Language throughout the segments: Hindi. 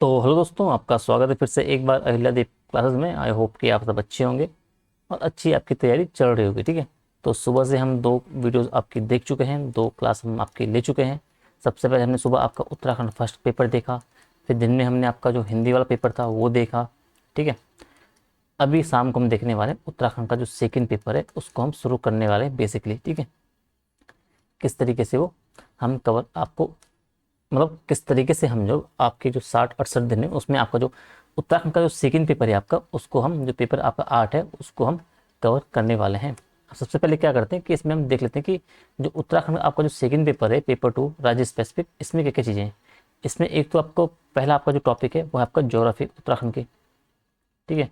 तो हेलो दोस्तों, आपका स्वागत है फिर से एक बार अहिल्यादेव क्लासेस में। आई होप कि आप सब अच्छे होंगे और अच्छी आपकी तैयारी चल रही होगी। ठीक है, तो सुबह से हम दो वीडियोस आपकी देख चुके हैं, दो क्लास हम आपकी ले चुके हैं। सबसे पहले हमने सुबह आपका उत्तराखंड फर्स्ट पेपर देखा, फिर दिन में हमने आपका जो हिंदी वाला पेपर था वो देखा। ठीक है, अभी शाम को हम देखने वाले हैं उत्तराखंड का जो सेकेंड पेपर है, उसको हम शुरू करने वाले हैं बेसिकली। ठीक है, किस तरीके से वो हम कवर आपको, मतलब किस तरीके से हम जो आपके जो 60-68 दिन है उसमें आपका जो उत्तराखंड का जो सेकंड पेपर है आपका, उसको हम जो पेपर आपका 8 है उसको हम कवर करने वाले हैं। सबसे पहले क्या करते हैं कि इसमें हम देख लेते हैं कि जो उत्तराखंड का आपका जो सेकंड पेपर है, पेपर 2 राज्य स्पेसिफिक, इसमें क्या क्या चीज़ें हैं। इसमें एक तो आपको पहला आपका जो टॉपिक है वो है आपका ज्योग्राफी उत्तराखंड की। ठीक है,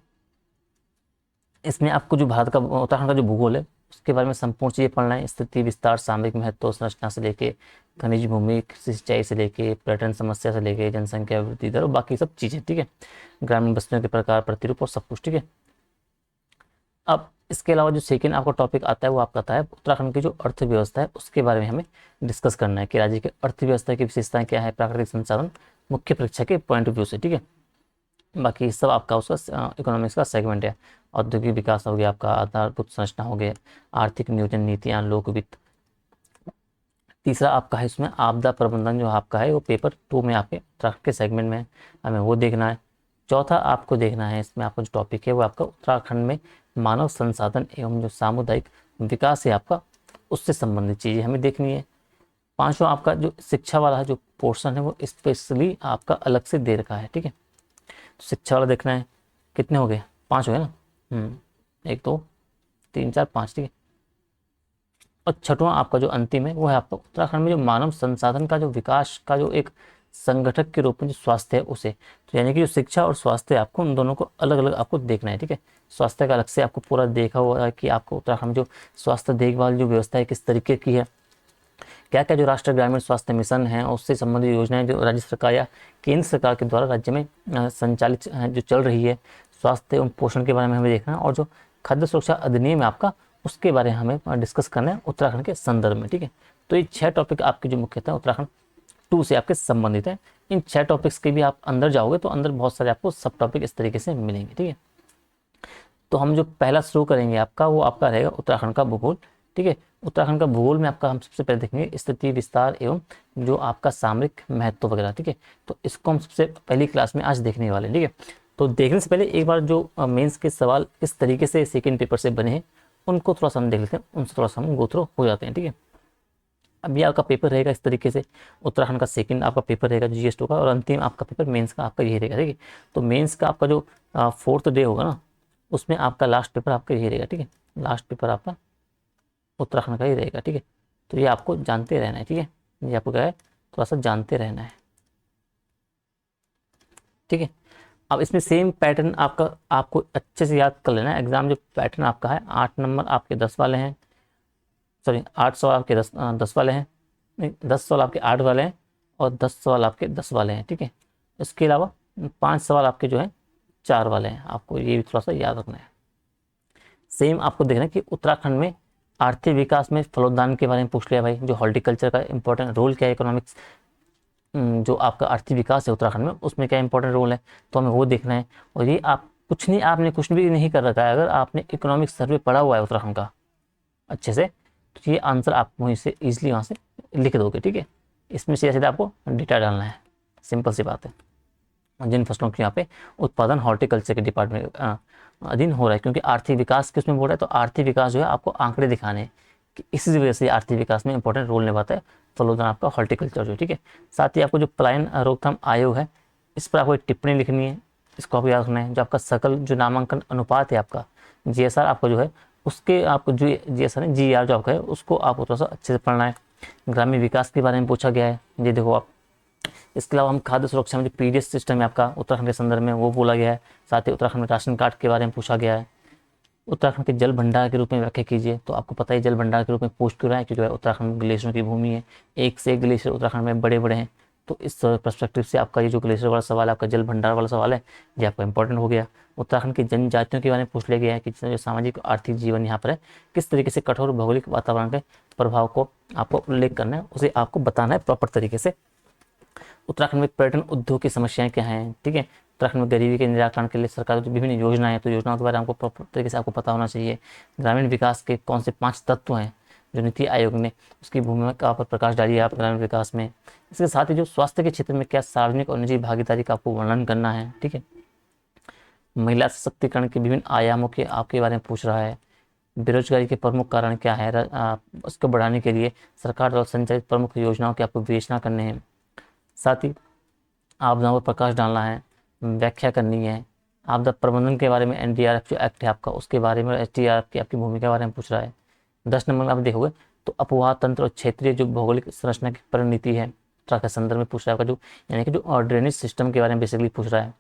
इसमें आपको जो भारत का उत्तराखंड का जो भूगोल है उसके बारे में संपूर्ण चीज़ें पढ़ना है। स्थिति, विस्तार, सामरिक महत्व, संरचना से लेके खनिज भूमि, सिंचाई से लेके पर्यटन समस्या से लेके जनसंख्या वृद्धि दर और बाकी सब चीज़ें। ठीक है, ग्रामीण बस्तियों के प्रकार, प्रतिरूप और सब कुछ। ठीक है, अब इसके अलावा जो सेकेंड आपका टॉपिक आता है वो आपका आता है उत्तराखंड की जो अर्थव्यवस्था है उसके बारे में हमें डिस्कस करना है कि राज्य की अर्थव्यवस्था की विशेषताएं क्या है, प्राकृतिक संसाधन, मुख्य परीक्षा के पॉइंट ऑफ व्यू से। ठीक है, बाकी सब आपका उसका इकोनॉमिक्स का सेगमेंट है। औद्योगिक विकास हो गया, आपका आधारभूत संरचना हो गया, आर्थिक नियोजन, नीतियाँ, लोक वित्त। तीसरा आपका है इसमें आपदा प्रबंधन, जो आपका है वो पेपर 2 में आपके उत्तराखंड के सेगमेंट में है, हमें वो देखना है। चौथा आपको देखना है इसमें आपका जो टॉपिक है वो आपका उत्तराखंड में मानव संसाधन एवं जो सामुदायिक विकास है आपका, उससे संबंधित चीज़ें हमें देखनी है। पांचवा आपका जो शिक्षा वाला है जो पोर्शन है वो स्पेशली आपका अलग से दे रखा है। ठीक है, तो शिक्षा वाला देखना है। कितने हो गए? 5 हो गए ना। 1 2 3 4 5। ठीक है, और छठवां आपका जो अंतिम है वो है आपका उत्तराखंड में जो मानव संसाधन का जो विकास का जो एक संगठक के रूप में जो स्वास्थ्य है उसे, तो यानी कि जो शिक्षा और स्वास्थ्य है आपको उन दोनों को अलग अलग आपको देखना है। ठीक है, स्वास्थ्य का अलग से आपको पूरा देखा हुआ है कि आपको उत्तराखंड में जो स्वास्थ्य देखभाल जो व्यवस्था है किस तरीके की है, क्या क्या जो राष्ट्रीय ग्रामीण स्वास्थ्य मिशन है और उससे संबंधित योजनाएं जो राज्य सरकार या केंद्र सरकार के द्वारा राज्य में संचालित जो चल रही है, स्वास्थ्य एवं पोषण के बारे में हमें देखना है। और जो खाद्य सुरक्षा अधिनियम है आपका, उसके बारे में हमें डिस्कस करना है उत्तराखंड के संदर्भ में। ठीक है, तो ये 6 टॉपिक आपके जो मुख्यतः उत्तराखंड 2 से आपके संबंधित है। इन 6 टॉपिक्स के भी आप अंदर जाओगे तो अंदर बहुत सारे आपको सब टॉपिक इस तरीके से मिलेंगे। ठीक है, तो हम जो पहला शुरू करेंगे आपका वो आपका रहेगा उत्तराखंड का भूगोल। ठीक है, उत्तराखंड का भूगोल में आपका हम सबसे पहले देखेंगे स्थिति, विस्तार एवं जो आपका सामरिक महत्व वगैरह। ठीक है, तो इसको हम सबसे पहली क्लास में आज देखने वाले हैं। ठीक है, तो देखने से पहले एक बार जो मेंस के सवाल किस तरीके से सेकेंड पेपर से बने हैं उनको थोड़ा सा हम देख लेते हैं, उनसे थोड़ा सा हम गो थ्रू हो जाते हैं। ठीक है, अभी आपका पेपर रहेगा इस तरीके से, उत्तराखंड का सेकंड आपका पेपर रहेगा GS2 का, और अंतिम आपका पेपर मेंस का आपका यही रहेगा। ठीक है, तो मेंस का आपका जो 4th डे होगा ना, उसमें आपका लास्ट पेपर आपका यही रहेगा। ठीक है, लास्ट पेपर आपका उत्तराखंड का ही रहेगा। ठीक है, तो ये आपको जानते रहना है। ठीक है, ये आपको क्या है, थोड़ा सा जानते रहना है। ठीक है, अब इसमें सेम पैटर्न आपका आपको अच्छे से याद कर लेना है। एग्जाम जो पैटर्न आपका है, 8 नंबर आपके 10 वाले हैं, सॉरी 8 सवाल आपके 10 वाले हैं, नहीं 10 सवाल आपके 8 वाले हैं और 10 सवाल आपके 10 वाले हैं। ठीक है, इसके अलावा 5 सवाल आपके जो हैं 4 वाले हैं, आपको ये भी थोड़ा सा याद रखना है। सेम आपको देखना है कि उत्तराखंड में आर्थिक विकास में फलोद्यान के बारे में पूछ लिया भाई, जो हॉर्टिकल्चर का इंपॉर्टेंट रोल क्या है, इकोनॉमिक्स जो आपका आर्थिक विकास है उत्तराखंड में उसमें क्या इंपॉर्टेंट रोल है, तो हमें वो देखना है। और ये आप कुछ नहीं, आपने कुछ भी नहीं कर रखा है, अगर आपने इकोनॉमिक सर्वे पढ़ा हुआ है उत्तराखंड का अच्छे से, तो ये आंसर आप वहीं से ईजिली वहाँ से लिख दोगे। ठीक है, इसमें सीधा सीधा आपको डेटा डालना है, सिंपल सी बात है। जिन फसलों के यहाँ पे उत्पादन हॉर्टिकल्चर के डिपार्टमेंट अधीन हो रहा है, क्योंकि आर्थिक विकास किस में बोल रहा है, तो आर्थिक विकास जो है आपको आंकड़े दिखाने हैं कि इसी वजह से आर्थिक विकास में इंपॉर्टेंट रोल निभाता है फलोद्यान आपका हॉर्टिकल्चर जो। ठीक है, साथ ही आपको जो पलायन रोकथाम आयोग है इस पर आपको एक टिप्पणी लिखनी है, इसको आपको याद रखना है। जो आपका सकल जो नामांकन अनुपात है आपका GSR आपका जो है, उसके आपको जो GSR है GR जो आपका है उसको आपको थोड़ा सा अच्छे से पढ़ना है। ग्रामीण विकास के बारे में पूछा गया है, ये देखो आप। इसके अलावा हम खाद्य सुरक्षा में जो PDS सिस्टम है आपका उत्तराखंड के संदर्भ में वो बोला गया है। साथ ही उत्तराखंड में राशन कार्ड के बारे में पूछा गया है। उत्तराखंड के जल भंडार के रूप में व्याख्या कीजिए, तो आपको पता है जल भंडार के रूप में पूछ क्यों रहा है, क्योंकि उत्तराखंड ग्लेशियरों की भूमि है, एक से एक ग्लेशियर उत्तराखंड में बड़े बड़े हैं। तो इस पर्सपेक्टिव से आपका ये जो ग्लेशियर वाला सवाल है, आपका जल भंडार वाला सवाल है, ये आपका इंपॉर्टेंट हो गया। उत्तराखंड की जनजातियों के बारे में पूछ लिया गया है कि जो सामाजिक आर्थिक जीवन यहाँ पर है किस तरीके से कठोर भौगोलिक वातावरण के प्रभाव को आपको उल्लेख करना है, उसे आपको बताना है प्रॉपर तरीके से। उत्तराखंड में पर्यटन उद्योग की समस्याएं क्या हैं, ठीक है। उत्तराखंड में गरीबी के निराकरण के लिए सरकार की जो विभिन्न योजनाएं हैं, तो योजनाओं के बारे में आपको प्रॉपर तरीके से आपको पता होना चाहिए। ग्रामीण विकास के कौन से 5 तत्व हैं जो नीति आयोग ने उसकी भूमिका पर प्रकाश डाली है आप ग्रामीण विकास में। इसके साथ ही जो स्वास्थ्य के क्षेत्र में क्या सार्वजनिक और निजी भागीदारी का आपको वर्णन करना है, ठीक है। महिला सशक्तिकरण के विभिन्न आयामों के आपके बारे में पूछ रहा है। बेरोजगारी के प्रमुख कारण क्या है, उसको बढ़ाने के लिए सरकार द्वारा संचालित प्रमुख योजनाओं की आपको विवेचना करने हैं। साथ ही आपदाओं पर प्रकाश डालना है, व्याख्या करनी है। आपदा प्रबंधन के बारे में एनडीआरएफ जो एक्ट है आपका, उसके बारे में एसडीआरएफ की आपकी भूमिका के बारे में पूछ रहा है। 10 नंबर में आप देखोगे तो अपवाह तंत्र और क्षेत्रीय जो भौगोलिक संरचना की परिणति है उत्तराखंड के संदर्भ में पूछ रहा है। जो यानी कि जो ड्रेनेज सिस्टम के बारे में बेसिकली पूछ रहा है।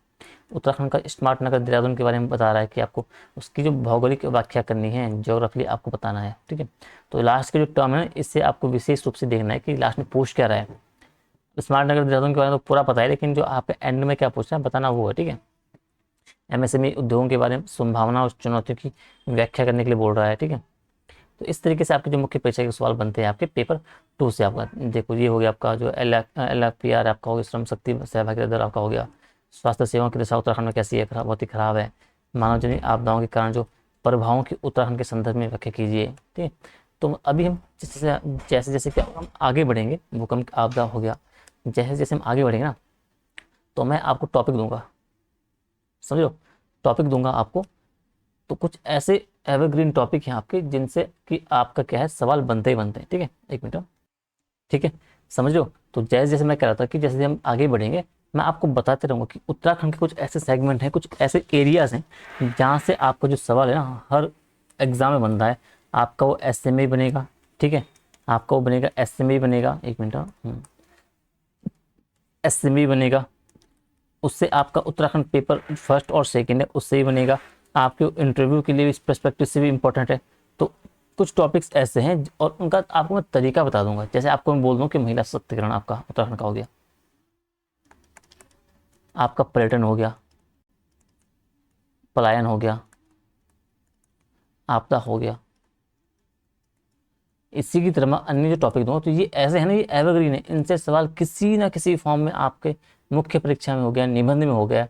उत्तराखंड का स्मार्ट नगर देहरादून के बारे में बता रहा है कि आपको उसकी जो भौगोलिक व्याख्या करनी है, ज्योग्राफी आपको बताना है, ठीक है। तो लास्ट के जो टर्म है इससे आपको विशेष रूप से देखना है कि लास्ट में पूछ क्या रहा है। स्मार्ट नगर देहरादून के बारे में तो पूरा पता है, लेकिन जो आप एंड में क्या पूछ रहे हैं बताना वो है, ठीक है। एमएसएमई उद्योगों के बारे में संभावना और चुनौतियों की व्याख्या करने के लिए बोल रहा है, ठीक है। तो इस तरीके से आपके जो मुख्य परीक्षा के सवाल बनते हैं आपके पेपर 2 से। आपका देखो ये हो गया आपका जो LFPR आपका हो गया, श्रम शक्ति सहभागिता दर आपका हो गया। स्वास्थ्य सेवाओं की दशा उत्तराखंड में कैसी है, बहुत ही खराब है। मानवजनित आपदाओं के कारण जो प्रभावों की उत्तराखंड के संदर्भ में व्याख्या कीजिए, ठीक है। तो अभी हम जैसे जैसे कि हम आगे बढ़ेंगे, भूकंप आपदा हो गया, जैसे जैसे हम आगे बढ़ेंगे ना तो मैं आपको टॉपिक दूंगा, समझो, टॉपिक दूंगा आपको। तो कुछ ऐसे एवरग्रीन टॉपिक हैं आपके जिनसे कि आपका क्या है सवाल बनते ही बनते हैं, ठीक है। एक मिनट, ठीक है, समझो। तो जैसे जैसे मैं कह रहा था कि जैसे हम आगे बढ़ेंगे मैं आपको बताते रहूँगा कि उत्तराखंड के कुछ ऐसे सेगमेंट हैं, कुछ ऐसे एरियाज हैं जहाँ से आपका जो सवाल है ना हर एग्जाम में बनता है। आपका वो SMA बनेगा, ठीक है, आपका वो बनेगा SMA बनेगा, एक मिनट, SMA बनेगा। उससे आपका उत्तराखंड पेपर 1 और 2 है उससे ही बनेगा। आपके इंटरव्यू के लिए भी इस पर्सपेक्टिव से भी इम्पोर्टेंट है। तो कुछ टॉपिक्स ऐसे हैं और उनका आपको मैं तरीका बता दूंगा। जैसे आपको मैं बोल दूं कि महिला सशक्तिकरण आपका उत्तराखंड का हो गया, आपका पर्यटन हो गया, पलायन हो गया, आपदा हो गया। इसी की तरह मैं अन्य जो टॉपिक दूंगा तो ये ऐसे है ना, ये एवरग्रीन है। इनसे सवाल किसी ना किसी फॉर्म में आपके मुख्य परीक्षा में हो गया, निबंध में हो गया,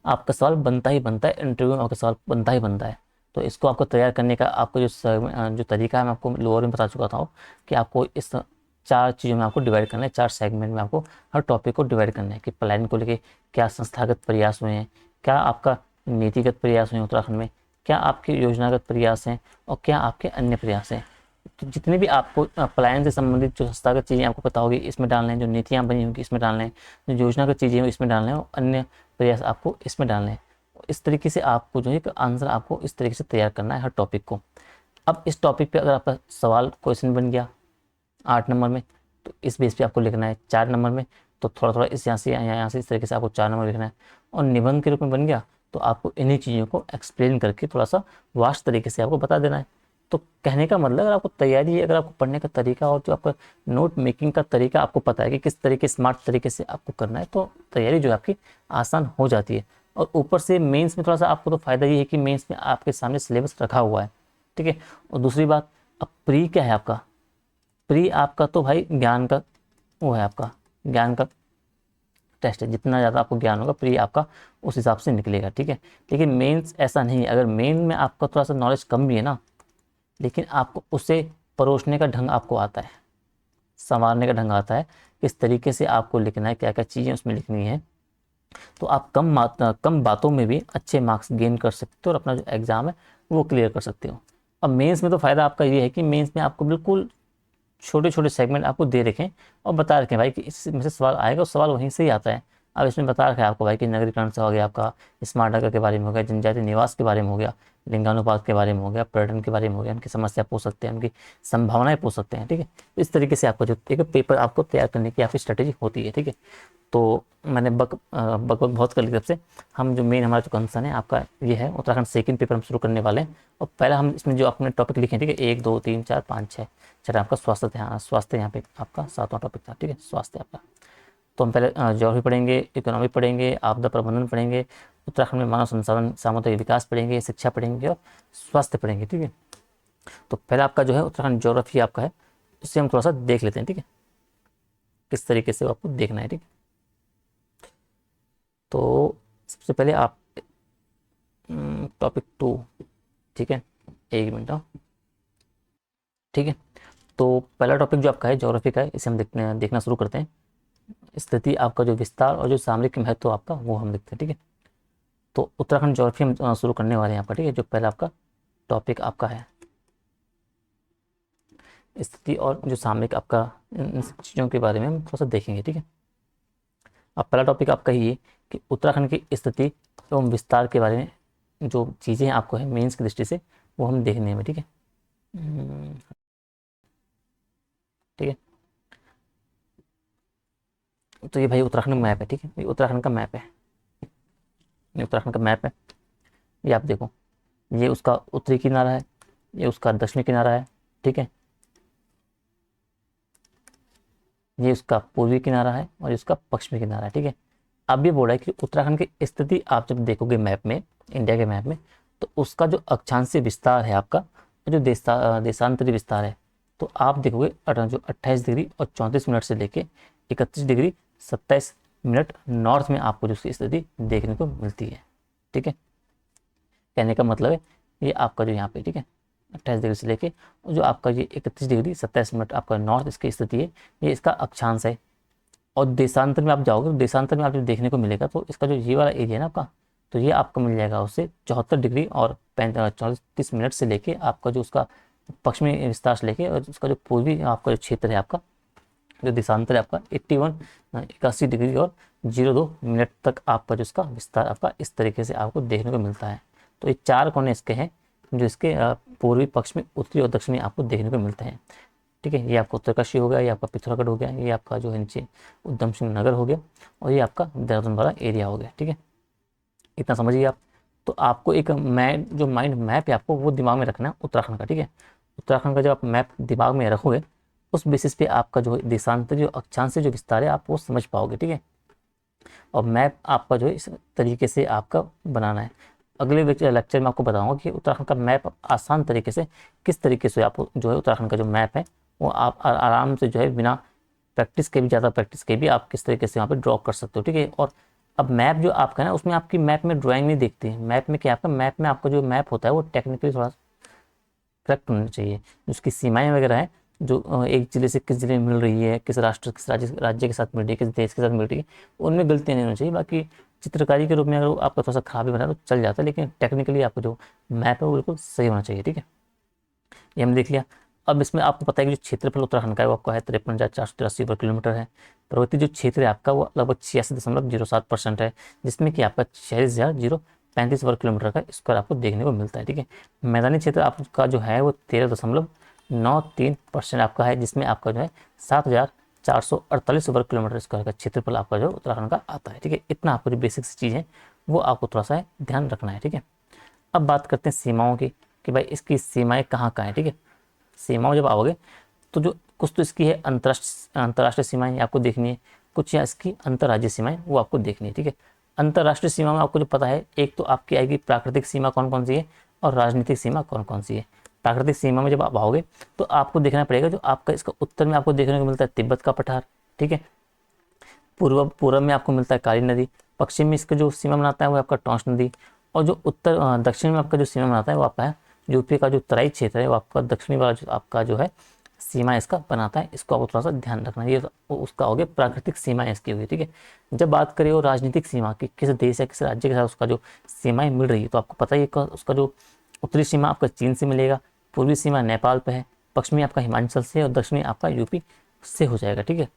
आपका सवाल बनता ही बनता है, इंटरव्यू में आपका सवाल बनता ही बनता है। तो इसको आपको तैयार करने का आपको जो तरीका है मैं आपको लोअर में बता चुका था कि आपको इस 4 चीज़ों में आपको डिवाइड करना है, 4 सेगमेंट में आपको हर टॉपिक को डिवाइड करना है कि प्लानिंग को लेके क्या संस्थागत प्रयास हुए हैं, क्या आपका नीतिगत प्रयास हुए हैं उत्तराखंड में, क्या आपके योजनागत प्रयास हैं और क्या आपके अन्य प्रयास हैं। तो जितने भी आपको पलायन से संबंधित जो संस्थागत चीज़ें आपको पता होगी इसमें डालना है, जो नीतियाँ बनी होंगी इसमें डालना है, जो योजनागत चीज़ें हैं इसमें डालना है और अन्य प्रयास आपको इसमें डालने हैं। इस तरीके से आपको जो है आंसर आपको इस तरीके से तैयार करना है हर टॉपिक को। अब इस टॉपिक पे अगर आपका सवाल क्वेश्चन बन गया 8 नंबर में तो इस बेस पे आपको लिखना है 4 नंबर में। तो थोड़ा थोड़ा इस यहाँ से इस तरीके से आपको 4 नंबर लिखना है। और निबंध के रूप में बन गया तो आपको इन्हीं चीज़ों को एक्सप्लेन करके थोड़ा सा वास्ट तरीके से आपको बता देना है। तो कहने का मतलब अगर आपको तैयारी, अगर आपको पढ़ने का तरीका और जो आपका नोट मेकिंग का तरीका आपको पता है कि किस तरीके स्मार्ट तरीके से आपको करना है, तो तैयारी जो है आपकी आसान हो जाती है। और ऊपर से मेंस में थोड़ा सा आपको तो फ़ायदा ये है कि मेंस में आपके सामने सिलेबस रखा हुआ है, ठीक है। और दूसरी बात, अब प्री क्या है आपका, प्री आपका तो भाई ज्ञान का वो है, आपका ज्ञान का टेस्ट है। जितना ज़्यादा आपको ज्ञान होगा प्री आपका उस हिसाब से निकलेगा, ठीक है। लेकिन मेंस ऐसा नहीं है। अगर मेन में आपका थोड़ा सा नॉलेज कम भी है ना, लेकिन आपको उसे परोसने का ढंग आपको आता है, संवारने का ढंग आता है, किस तरीके से आपको लिखना है, क्या क्या चीज़ें उसमें लिखनी है, तो आप कम बातों में भी अच्छे मार्क्स गेन कर सकते हो और अपना जो एग्ज़ाम है वो क्लियर कर सकते हो। अब मेंस में तो फ़ायदा आपका ये है कि मेंस में आपको बिल्कुल छोटे छोटे सेगमेंट आपको दे रखें और बता रखें भाई कि इसमें से सवाल आएगा और सवाल वहीं से ही आता है। अब इसमें बता रखा है आपको भाई कि नगरीकरण से हो गया, आपका स्मार्ट नगर के बारे में हो गया, जनजातीय निवास के बारे में हो गया, लिंगानुपात के बारे में हो गया, पर्यटन के बारे में हो गया, उनकी समस्या पूछ सकते हैं, उनकी संभावनाएं पूछ सकते हैं, ठीक है। तो इस तरीके से आपको जो एक पेपर आपको तैयार करने की आपकी स्ट्रेटेजी होती है, ठीक है। तो मैंने बक बहुत कर ली तरफ से। हम जो मेन हमारा जो कंसर्न है आपका ये है, उत्तराखंड सेकंड पेपर हम शुरू करने वाले हैं। और पहला हम इसमें जो अपने टॉपिक लिखे, ठीक है, 1 2 3 4 5 6 चलिए आपका स्वास्थ्य ध्यान, स्वास्थ्य यहाँ पे आपका 7वां टॉपिक था, ठीक है, स्वास्थ्य आपका। तो हम पहले ज्योग्राफी पढ़ेंगे, इकोनॉमी पढ़ेंगे, आपदा प्रबंधन पढ़ेंगे, उत्तराखंड में मानव संसाधन सामुदायिक विकास पढ़ेंगे, शिक्षा पढ़ेंगे और स्वास्थ्य पढ़ेंगे, ठीक है। तो पहला आपका जो है उत्तराखंड ज्योग्राफी आपका है, इससे हम थोड़ा सा देख लेते हैं, ठीक है। किस तरीके से वो आपको देखना है, ठीक है। तो सबसे पहले आप टॉपिक 2, ठीक है, एक मिनट, ठीक है। तो पहला टॉपिक जो आपका है ज्योग्राफी का है, इसे हम देखना शुरू करते हैं। स्थिति, आपका जो विस्तार और जो सामरिक महत्व आपका, वो हम देखते हैं, ठीक है। तो उत्तराखंड ज्योग्राफी हम शुरू करने वाले हैं यहाँ पर, ठीक है। जो पहला आपका टॉपिक आपका है स्थिति और जो सामरिक आपका, इन सब चीज़ों के बारे में हम थोड़ा सा देखेंगे, ठीक है। अब पहला टॉपिक आपका ही है कि उत्तराखंड की स्थिति एवं विस्तार के बारे में जो चीज़ें आपको है मेंस की दृष्टि से, वो हम देखने में, ठीक है। ठीक है, तो ये भाई उत्तराखंड मैप है, ठीक है। ये उत्तराखंड का मैप है, ये उत्तराखंड का मैप है। ये आप देखो, ये उसका उत्तरी किनारा है, ये उसका दक्षिणी किनारा है, ठीक है। ये उसका पूर्वी किनारा है और ये उसका पश्चिमी किनारा है, ठीक है। अब ये बोल रहा है कि उत्तराखंड की स्थिति आप जब देखोगे मैप में, इंडिया के मैप में, तो उसका जो अक्षांशीय विस्तार है आपका, जो देशांतरी विस्तार है, तो आप देखोगे जो 28 डिग्री और 34 मिनट से लेके 31 डिग्री 27 मिनट नॉर्थ में आपको जो उसकी स्थिति देखने को मिलती है, ठीक है। कहने का मतलब है ये आपका जो यहाँ पे, ठीक है, 28 डिग्री से लेके जो आपका ये 31 डिग्री 27 मिनट आपका नॉर्थ इसकी स्थिति है, ये इसका अक्षांश है। और देशांतर में आप जाओगे तो देशांतर में आपको देखने को मिलेगा, तो इसका जो ये वाला एरिया है ना आपका, तो ये आपको मिल जाएगा उससे 74 डिग्री और 34 मिनट से लेके आपका जो उसका पश्चिमी विस्तार से लेके, और उसका जो पूर्वी आपका जो क्षेत्र है आपका, जो देशांतर है आपका 81 डिग्री और 02 मिनट तक आपका जो इसका विस्तार आपका इस तरीके से आपको देखने को मिलता है। तो ये 4 कोने इसके हैं जो इसके पूर्वी, पश्चिमी, उत्तरी और दक्षिणी आपको देखने को मिलते हैं, ठीक है। ये आपका उत्तरकाशी हो गया, ये आपका पिथौरागढ़ हो गया, ये आपका जो है नीचे उधम सिंह नगर हो गया, और ये आपका देहरादून वाला एरिया हो गया, ठीक है। इतना समझिए आप। तो आपको एक जो माइंड मैप है आपको वो दिमाग में रखना है उत्तराखंड का, ठीक है। उत्तराखंड का जब आप मैप दिमाग में रखोगे, उस बेसिस पे आपका जो देशांतर जो अक्षांश जो विस्तार है आप वो समझ पाओगे, ठीक है। और मैप आपका जो है इस तरीके से आपका बनाना है। अगले लेक्चर में आपको बताऊंगा कि उत्तराखंड का मैप आसान तरीके से किस तरीके से आप जो है उत्तराखंड का जो मैप है वो आप आराम से जो है बिना प्रैक्टिस के भी, ज़्यादा प्रैक्टिस के भी आप किस तरीके से वहाँ पे ड्रॉ कर सकते हो, ठीक है। और अब मैप जो आपका है ना, उसमें आपकी मैप में ड्राइंग नहीं दिखती है। मैप में क्या आपका, मैप में आपका जो मैप होता है वो टेक्निकली थोड़ा करेक्ट होना चाहिए। उसकी सीमाएं वगैरह है, जो एक ज़िले से किस ज़िले में मिल रही है, किस राष्ट्र, किस राज्य के साथ मिल रही है, किस देश के साथ मिल रही है, उनमें गलतियाँ नहीं होनी चाहिए। बाकी चित्रकारी के रूप में अगर आपका थोड़ा सा खराबी बना तो चल जाता है, लेकिन टेक्निकली आपका जो मैप है वो बिल्कुल सही होना चाहिए, ठीक है। ये हमने देख लिया। अब इसमें आपको पता है कि जो क्षेत्रफल उत्तराखंड का है वो आपका है 53,483 वर्ग किलोमीटर है। पर्वतीय जो क्षेत्र है आपका वो लगभग 86.07% है, जिसमें कि आपका 46,035 वर्ग किलोमीटर का स्क्वायर आपको देखने को मिलता है, ठीक है। मैदानी क्षेत्र आपका जो है वो 13.93% आपका है, जिसमें आपका जो है 7,448 वर्ग किलोमीटर स्क्वायर का क्षेत्रफल आपका जो उत्तराखंड का आता है, ठीक है। इतना आपको जो बेसिक चीज़ है वो आपको थोड़ा सा ध्यान रखना है, ठीक है। अब बात करते हैं सीमाओं की, कि भाई इसकी सीमाएं कहाँ कहाँ हैं, ठीक है। सीमाओं जब आओगे तो जो कुछ तो इसकी है अंतर्राष्ट्रीय सीमाएं आपको देखनी है, कुछ या इसकी अंतर्राज्यीय सीमाएं वो आपको देखनी है, ठीक है। अंतर्राष्ट्रीय सीमा में आपको जो पता है, एक तो आपकी आएगी प्राकृतिक सीमा कौन कौन सी है, और राजनीतिक सीमा कौन कौन सी है। प्राकृतिक सीमा में जब आप आओगे तो आपको देखना पड़ेगा, जो आपका इसका उत्तर में आपको देखने को मिलता है तिब्बत का पठार, ठीक है। पूर्व में आपको मिलता है काली नदी, पश्चिम में इसका जो सीमा बनाता है वो आपका टॉन्स नदी, और जो दक्षिण में आपका जो सीमा बनाता है वो आपका है यूपी का जो तराई क्षेत्र है, वो आपका दक्षिणी वाला जो आपका जो है सीमा इसका बनाता है। इसको आपको थोड़ा सा ध्यान रखना है। ये उसका हो गया प्राकृतिक सीमाएं इसकी होगी, ठीक है। जब बात करें वो राजनीतिक सीमा की, किस देश या किस राज्य के साथ उसका जो सीमाएं मिल रही है, तो आपको पता ही है उसका जो उत्तरी सीमा आपका चीन से मिलेगा, पूर्वी सीमा नेपाल पे है, पश्चिमी आपका हिमाचल से, और दक्षिणी आपका यूपी से हो जाएगा, ठीक है।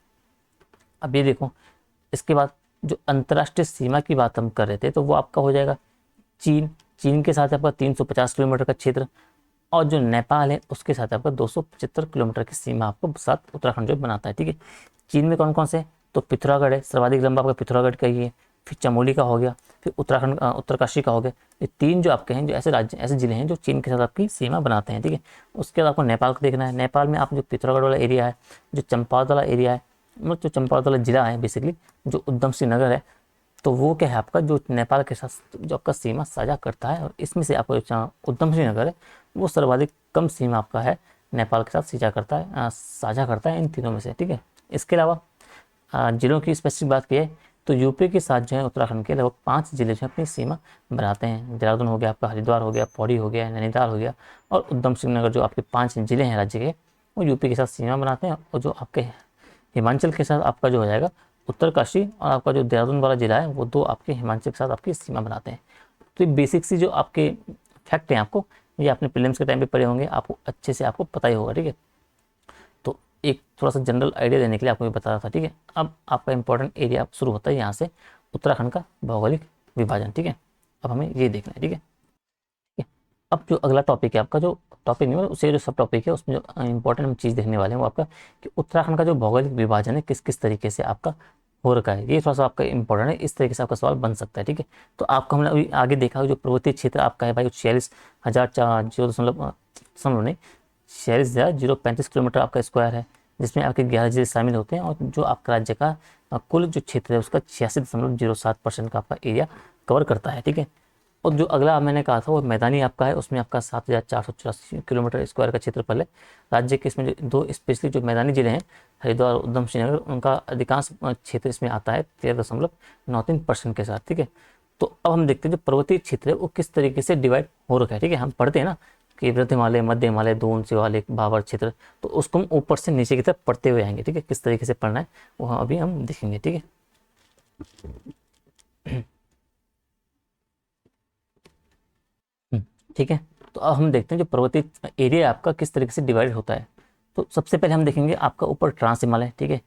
अब ये देखो, इसके बाद जो अंतर्राष्ट्रीय सीमा की बात हम कर रहे थे, तो वो आपका हो जाएगा चीन के साथ आपका 350 किलोमीटर का क्षेत्र, और जो नेपाल है उसके साथ आपका 275 किलोमीटर की सीमा आपको साथ उत्तराखंड जो बनाता है, ठीक है। चीन में कौन कौन से, तो पिथौरागढ़ है, सर्वाधिक लंबा आपका पिथौरागढ़ का ही है, फिर चमोली का हो गया, फिर उत्तराखंड उत्तरकाशी का हो गया। ये 3 जो आपके हैं, जो ऐसे जिले हैं जो चीन के साथ आपकी सीमा बनाते हैं, ठीक है। उसके बाद आपको नेपाल को देखना है। नेपाल में आप जो पिथौरागढ़ वाला एरिया है, जो चंपावत वाला एरिया है, मतलब जो चंपावत वाला जिला है बेसिकली, जो उधम सिंह नगर है, तो वो क्या है आपका जो नेपाल के साथ जो आपका सीमा साझा करता है, और इसमें से आपका जो उधम सिंह नगर है वो सर्वाधिक कम सीमा आपका है नेपाल के साथ साझा करता है इन तीनों में से, ठीक है। इसके अलावा जिलों की स्पेसिफिक बात की है तो यूपी के साथ जो है उत्तराखंड के लगभग 5 जिले जो है अपनी सीमा बनाते हैं। देहरादून हो गया आपका, हरिद्वार हो गया, पौड़ी हो गया, नैनीताल हो गया और उधम सिंह नगर, जो आपके 5 जिले हैं राज्य के, वो यूपी के साथ सीमा बनाते हैं। और जो आपके हिमाचल के साथ आपका जो हो जाएगा उत्तरकाशी, और आपका जो देहरादून वाला जिला है वो 2 आपके हिमाचल के साथ आपकी सीमा बनाते हैं। तो ये बेसिक सी जो आपके फैक्ट हैं आपको, ये आपने प्रीलिम्स के टाइम पे पढ़े होंगे, आपको अच्छे से आपको पता ही होगा, ठीक है। तो एक थोड़ा सा जनरल आइडिया देने के लिए आपको ये बता रहा था, ठीक है। अब आपका इंपॉर्टेंट एरिया शुरू होता है यहाँ से, उत्तराखंड का भौगोलिक विभाजन, ठीक है। अब हमें ये देखना है, ठीक है। अब जो अगला टॉपिक है आपका, जो टॉपिक नहीं है उससे जो सब टॉपिक है, उसमें जो इंपॉर्टेंट हम चीज़ देखने वाले हैं वो आपका कि उत्तराखंड का जो भौगोलिक विभाजन है किस किस तरीके से आपका हो रखा है, ये थोड़ा सा आपका इंपॉर्टेंट है। इस तरीके से आपका सवाल बन सकता है, ठीक है। तो आपको हमने अभी आगे देखा जो पर्वतीय क्षेत्र आपका है भाई, 46,035 किलोमीटर आपका स्क्वायर है, जिसमें आपके 11 जिले शामिल होते हैं। और जो आपका राज्य का कुल जो क्षेत्र है उसका 86.07% का आपका एरिया कवर करता है, ठीक है। और जो अगला मैंने कहा था वो मैदानी आपका है, उसमें आपका 7,484 किलोमीटर स्क्वायर का क्षेत्रफल है। राज्य के इसमें जो 2 स्पेशली जो मैदानी जिले हैं, हरिद्वार और उधम सिंह नगर, उनका अधिकांश क्षेत्र इसमें आता है 13.93% के साथ, ठीक है। तो अब हम देखते हैं जो पर्वतीय क्षेत्र है वो किस तरीके से डिवाइड हो रखा है, ठीक है। हम पढ़ते हैं ना कि वृद्ध हिमालय, मध्य हिमालय, दून, शिवालिक, भाबर क्षेत्र, तो उसको हम ऊपर से नीचे की तरफ पढ़ते हुए आएंगे, ठीक है। किस तरीके से पढ़ना है वो अभी हम देखेंगे, ठीक है। ठीक है। तो अब हम देखते हैं जो पर्वतीय एरिया आपका किस तरीके से डिवाइड होता है। तो सबसे पहले हम देखेंगे आपका ऊपर ट्रांस हिमालय, ठीक है।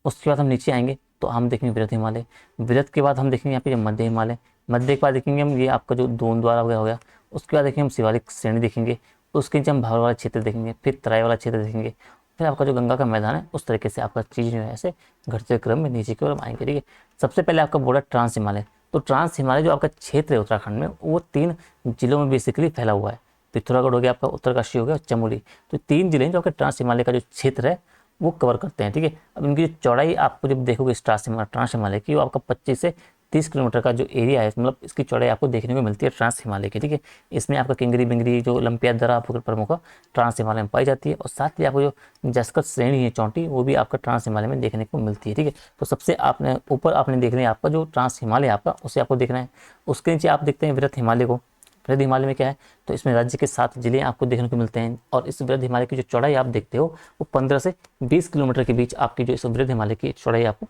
उसके बाद हम नीचे आएंगे तो हम देखेंगे वृहद हिमालय, वृहद के बाद हम देखेंगे यहाँ पे मध्य हिमालय, मध्य के बाद देखेंगे हम ये आपका जो दोन द्वारा वगैरह हो गया। उसके बाद देखेंगे हम शिवालिक श्रेणी देखेंगे, उसके नीचे हम भावर वाला क्षेत्र देखेंगे, फिर तराई वाला क्षेत्र देखेंगे, फिर आपका जो गंगा का मैदान है। उस तरीके से आपका चीज़ जो है ऐसे घटते क्रम में नीचे की ओर आएंगे, ठीक है। सबसे पहले आपका बोला ट्रांस हिमालय। तो ट्रांस हिमालय जो आपका क्षेत्र है उत्तराखंड में, वो 3 जिलों में बेसिकली फैला हुआ है। पिथौरागढ़ हो गया आपका, उत्तरकाशी हो गया और चमोली। तो 3 जिले हैं जो आपके ट्रांस हिमालय का जो क्षेत्र है वो कवर करते हैं, ठीक है। अब इनकी जो चौड़ाई आपको जब देखोगे ट्रांस हिमालय की, वो आपका 25 से 30 किलोमीटर का जो एरिया है, मतलब इसकी चौड़ाई आपको देखने को मिलती है ट्रांस हिमालय की, ठीक है। इसमें आपका किंगरी बिंगरी जो ओलंपिया दर्रा आपको प्रमुख ट्रांस हिमालय में पाई जाती है। और साथ ही आपको जो जसकत श्रेणी है चोटी, वो भी आपका ट्रांस हिमालय में देखने को मिलती है, ठीक है। तो सबसे आपने ऊपर आपने देखना है आपका जो ट्रांस हिमालय आपका, उसे आपको देखना है। उसके नीचे आप देखते हैं वृहद हिमालय को। वृहद हिमालय में क्या है, तो इसमें राज्य के 7 जिले आपको देखने को मिलते हैं। और इस वृहद हिमालय की जो चौड़ाई आप देखते हो वो 15 से 20 किलोमीटर के बीच आपकी जो इस वृहद हिमालय की चौड़ाई आपको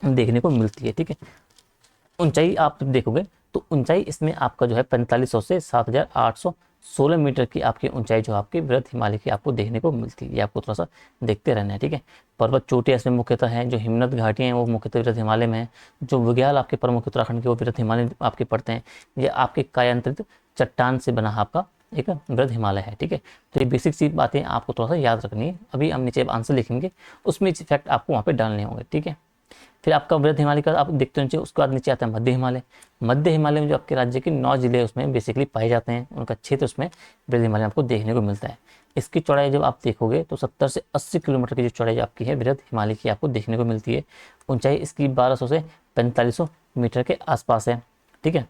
देखने को मिलती है, ठीक है। ऊंचाई आप देखोगे तो ऊंचाई इसमें आपका जो है 4500 से 7816 मीटर की आपकी ऊंचाई जो आपकी वृहद हिमालय की आपको देखने को मिलती है। ये आपको थोड़ा सा देखते रहना है, ठीक है। पर्वत चोटियाँ इसमें मुख्यतः हैं, जो हिमनद घाटियाँ हैं वो मुख्यतः वृहद हिमालय में है। जो बुग्याल आपके प्रमुख उत्तराखंड के वो वृहद हिमालय आपके पड़ते हैं। ये आपके कायांतरित चट्टान से बना आपका एक वृहद हिमालय है, ठीक है। तो ये बेसिक सी बातें आपको थोड़ा सा याद रखनी है। अभी हम नीचे आंसर लिखेंगे, उसमें फैक्ट आपको वहाँ पे डालने होंगे, ठीक है। फिर आपका वृहद हिमालय का आप देखते हो नीचे, उसके बाद नीचे आता है मध्य हिमालय। मध्य हिमालय में जो आपके राज्य के 9 जिले उसमें बेसिकली पाए जाते हैं, उनका क्षेत्र उसमें वृहद हिमालय आपको देखने को मिलता है। इसकी चौड़ाई जब आप देखोगे तो 70 से 80 किलोमीटर की जो चौड़ाई आपकी है वृहद हिमालय की आपको देखने को मिलती है। ऊंचाई इसकी 1200 से 4500 मीटर के आसपास है, ठीक है।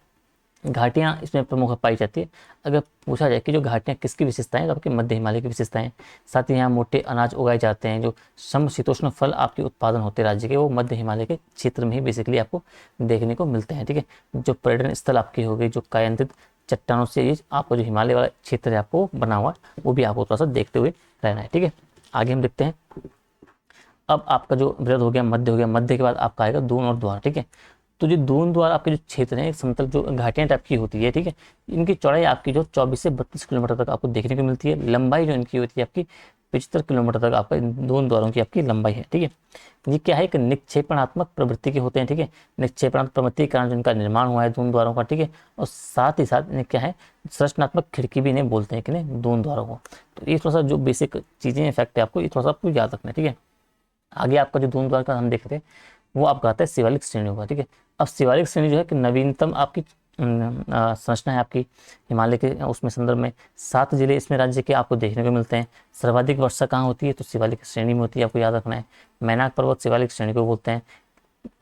घाटियाँ इसमें प्रमुख पाई जाती है। अगर पूछा जाए कि जो घाटियाँ किसकी विशेषताएं, तो आपके मध्य हिमालय की विशेषताएं। साथ ही यहाँ मोटे अनाज उगाए जाते हैं, जो समशीतोष्ण फल आपके उत्पादन होते हैं राज्य के, वो मध्य हिमालय के क्षेत्र में ही बेसिकली आपको देखने को मिलते हैं, ठीक है। जो पर्यटन स्थल आपकी हो गई, जो कायांतरित चट्टानों से ये आपको जो हिमालय वाला क्षेत्र है आपको बना हुआ, वो भी आपको थोड़ा सा देखते हुए रहना है, ठीक है। आगे हम देखते हैं। अब आपका जो वृहद हो गया, मध्य हो गया, मध्य के बाद आपका आएगा दून और द्वार, ठीक है। तो जो दून द्वार आपके जो क्षेत्र है, समतल जो घाटियाँ टाइप की होती है, ठीक है। इनकी चौड़ाई आपकी जो 24 से 32 किलोमीटर तक आपको देखने को मिलती है। लंबाई जो इनकी होती है आपकी 75 किलोमीटर तक आपका दून द्वारों की आपकी लंबाई है, ठीक है। ये क्या है, एक निक्षेपणात्मक प्रवृत्ति के होते हैं, ठीक है। निक्षेपणात्मक प्रवृत्ति के कारण जो इनका निर्माण हुआ है दून द्वारों का, ठीक है। और साथ ही साथ इन्हें क्या है, संरचनात्मक खिड़की भी इन्हें बोलते हैं कि नहीं दून द्वारों को। तो ये थोड़ा सा जो बेसिक चीज़ें फैक्ट है आपको, ये थोड़ा सा आपको याद रखना है, ठीक है। आगे आपका जो दून द्वार का हम देखते हैं वो आपका आता है शिवालिक श्रेणी होगा, ठीक है। अब शिवालिक श्रेणी जो है कि नवीनतम आपकी संरचना है आपकी हिमालय के उसमें संदर्भ में। 7 जिले इसमें राज्य के आपको देखने को मिलते हैं। सर्वाधिक वर्षा कहाँ होती है, तो शिवालिक श्रेणी में होती है, आपको याद रखना है। मैनाक पर्वत शिवालिक श्रेणी को बोलते हैं।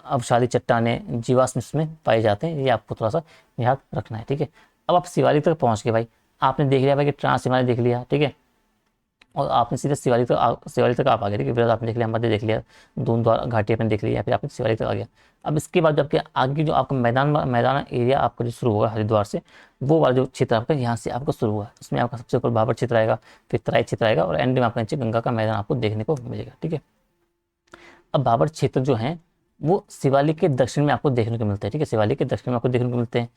अवशाली चट्टानें जीवाश्म इसमें पाए जाते हैं, ये आपको थोड़ा सा याद रखना है, ठीक है। अब आप शिवालिक तक पहुँच गए भाई, आपने देख लिया भाई कि ट्रांस हिमालय देख लिया, ठीक है। और आपने सीधे शिवालिक तक आप आ गए, ठीक है। फिर आपने देख लिया, मध्य देख लिया, दून द्वार घाटी आपने देख लिया, फिर आपने शिवालिक तक आ गया। अब इसके बाद आपके आगे जो आपका मैदान एरिया आपका जो शुरू होगा हरिद्वार से, वो वाला जो क्षेत्र आपका यहाँ से आपका शुरू हुआ, इसमें आपका सबसे ऊपर बाबर क्षेत्र आएगा, फिर तराई क्षेत्र आएगा, और एंड में आपका नीचे गंगा का मैदान आपको देखने को मिलेगा, ठीक है। अब बाबर क्षेत्र जो है वो शिवालिक के दक्षिण में आपको देखने को मिलते हैं, ठीक है। शिवालिक के दक्षिण में आपको देखने को मिलते हैं।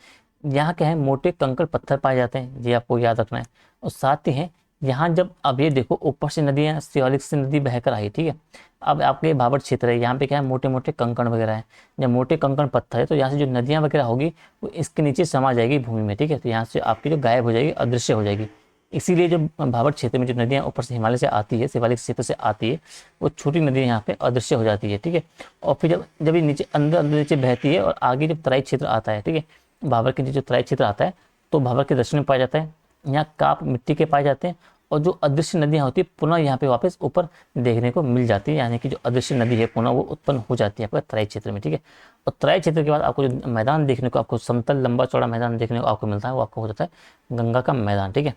यहाँ क्या है, मोटे कंकड़ पत्थर पाए जाते हैं, ये आपको याद रखना है। और साथ ही है यहाँ, जब अब ये देखो ऊपर से नदियाँ, शिवालिक से नदी बहकर आई, ठीक है। अब आपके बाबर क्षेत्र है, यहाँ पे क्या है, मोटे मोटे कंकड़ वगैरह है। जब मोटे कंकड़ पत्थर है तो यहाँ से जो नदियाँ वगैरह होगी वो इसके नीचे समा जाएगी भूमि में, ठीक है। तो यहाँ से आपकी जो गायब हो जाएगी, अदृश्य हो जाएगी। इसीलिए जो भाबर क्षेत्र में जो नदियाँ ऊपर से हिमालय से आती है, शिवालिक क्षेत्र से आती है, वो छोटी नदियाँ यहाँ पे अदृश्य हो जाती है, ठीक है। और फिर जब जब ये नीचे अंदर नीचे बहती है और आगे जब तराई क्षेत्र आता है, ठीक है, भाबर के नीचे जो तराई क्षेत्र आता है तो भाबर के दक्षिण में पाया जाता है। यहाँ काप मिट्टी के पाए जाते हैं, और जो अदृश्य नदियाँ होती है पुनः यहाँ पे वापस ऊपर देखने को मिल जाती है, यानी कि जो अदृश्य नदी है पुनः वो उत्पन्न हो जाती है आपका तराई क्षेत्र में, ठीक है। और तराई क्षेत्र के बाद आपको जो मैदान देखने को, आपको समतल लंबा चौड़ा मैदान देखने को आपको मिलता है, वो आपको हो जाता है गंगा का मैदान, ठीक है।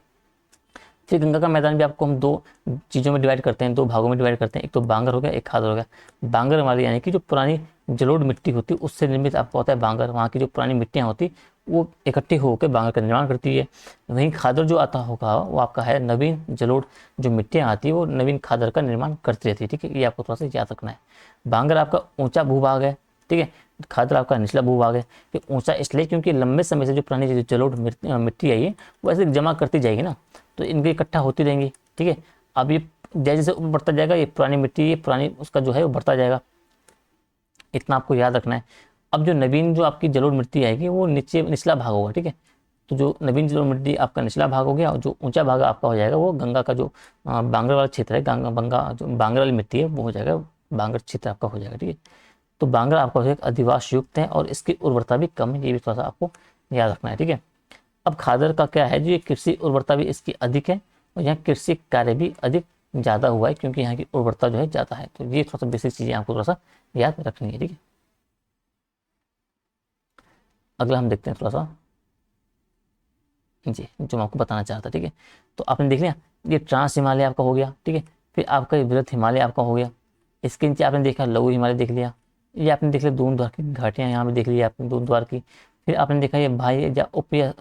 फिर गंगा का मैदान भी आपको हम दो चीज़ों में डिवाइड करते हैं, दो भागों में डिवाइड करते हैं। एक तो बांगर हो गया, एक खादर हो गया। बांगर वाली यानी कि जो पुरानी जलोढ़ मिट्टी होती है उससे निर्मित आपको होता है बांगर, वहाँ की जो पुरानी मिट्टियाँ होती वो इकट्ठी होकर बांगर का निर्माण करती है। वहीं खादर जो आता होगा वो आपका है नवीन जलोढ़, जो मिट्टियाँ आती है वो नवीन खादर का निर्माण करती रहती है, ठीक है। ये आपको थोड़ा सा याद रखना है। बांगर आपका ऊंचा भूभाग है, ठीक है। खादर आपका निचला भूभाग है। ये ऊंचा इसलिए क्योंकि लंबे समय से जो पुरानी जलोढ़ मिट्टी आई है वो ऐसे जमा करती जाएगी ना, तो इनके इकट्ठा होती रहेंगी, ठीक है। अब ये जैसे जैसे ऊपर बढ़ता जाएगा, ये पुरानी मिट्टी, ये पुरानी उसका जो है वो बढ़ता जाएगा, इतना आपको याद रखना है। अब जो नवीन जो आपकी जलोढ़ मिट्टी आएगी वो नीचे निचला भाग होगा, ठीक है। तो जो नवीन जलोढ़ मिट्टी आपका निचला भाग हो गया, और जो ऊंचा भाग आपका हो जाएगा वो गंगा का जो बांगर वाला क्षेत्र है, गंगा जो बांगर वाली मिट्टी है वो हो जाएगा, बांगर क्षेत्र आपका हो जाएगा, ठीक है। तो बांगर आपका एक अधिवास युक्त है और इसकी उर्वरता भी कम है, ये भी थोड़ा सा आपको याद रखना है, ठीक है। अब खादर का क्या है, जो ये कृषि उर्वरता भी इसकी अधिक है, और यहाँ कृषि कार्य भी अधिक ज़्यादा हुआ है क्योंकि यहाँ की उर्वरता जो है ज़्यादा है। तो ये थोड़ा सा बेसिक चीज़ें आपको थोड़ा सा याद रखनी है, ठीक है। अगला हम देखते हैं थोड़ा सा जी, जो मैं आपको बताना चाहता, ठीक है। तो आपने देख लिया ये ट्रांस हिमालय आपका हो गया, ठीक है। फिर आपका ये वृहद हिमालय आपका हो गया। इसके नीचे आपने देखा लघु हिमालय देख लिया, ये आपने देख लिया दून द्वार की घाटियाँ यहाँ पे देख लिया आपने दून द्वार की। फिर आपने देखा ये भाई या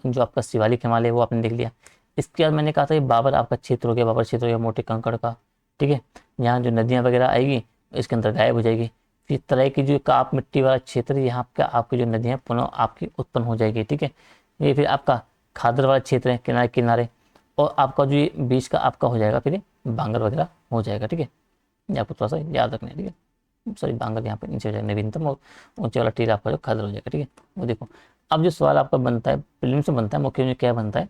जो आपका शिवालिक हिमालय वो आपने देख लिया। इसके बाद मैंने कहा था ये बाबर आपका क्षेत्र हो गया, बाबर क्षेत्र हो गया मोटे कंकड़ का, ठीक है। यहाँ जो नदियाँ वगैरह आएगी इसके अंदर गायब हो जाएगी। फिर तरह की जो काप मिट्टी वाला क्षेत्र, यहाँ का आपकी जो नदियाँ पुनः आपकी उत्पन्न हो जाएगी, ठीक है। ये फिर आपका खादर वाला क्षेत्र है किनारे किनारे, और आपका जो ये बीच का आपका हो जाएगा फिर बांगर वगैरह हो जाएगा, ठीक है। ये आपको थोड़ा सा याद रखना है, ठीक है। सॉरी बांगर यहाँ पे नीचे हो जाएगा नवीनतम, और ऊंचे वाला टीर आपका जो खादर हो जाएगा, ठीक है। वो देखो अब जो सवाल आपका बनता है प्रीलिम्स से बनता है, मुख्य में क्या बनता है,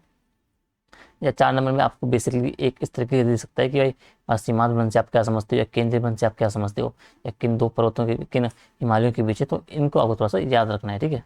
या 4 नंबर में आपको बेसिकली एक इस तरीके से दे सकता है कि भाई सीमांत वन से आप क्या समझते हो, या केंद्रीय वन से आप क्या समझते हो, या किन दो पर्वतों के किन हिमालयों के बीच है, तो इनको आपको थोड़ा सा याद रखना है, ठीक है।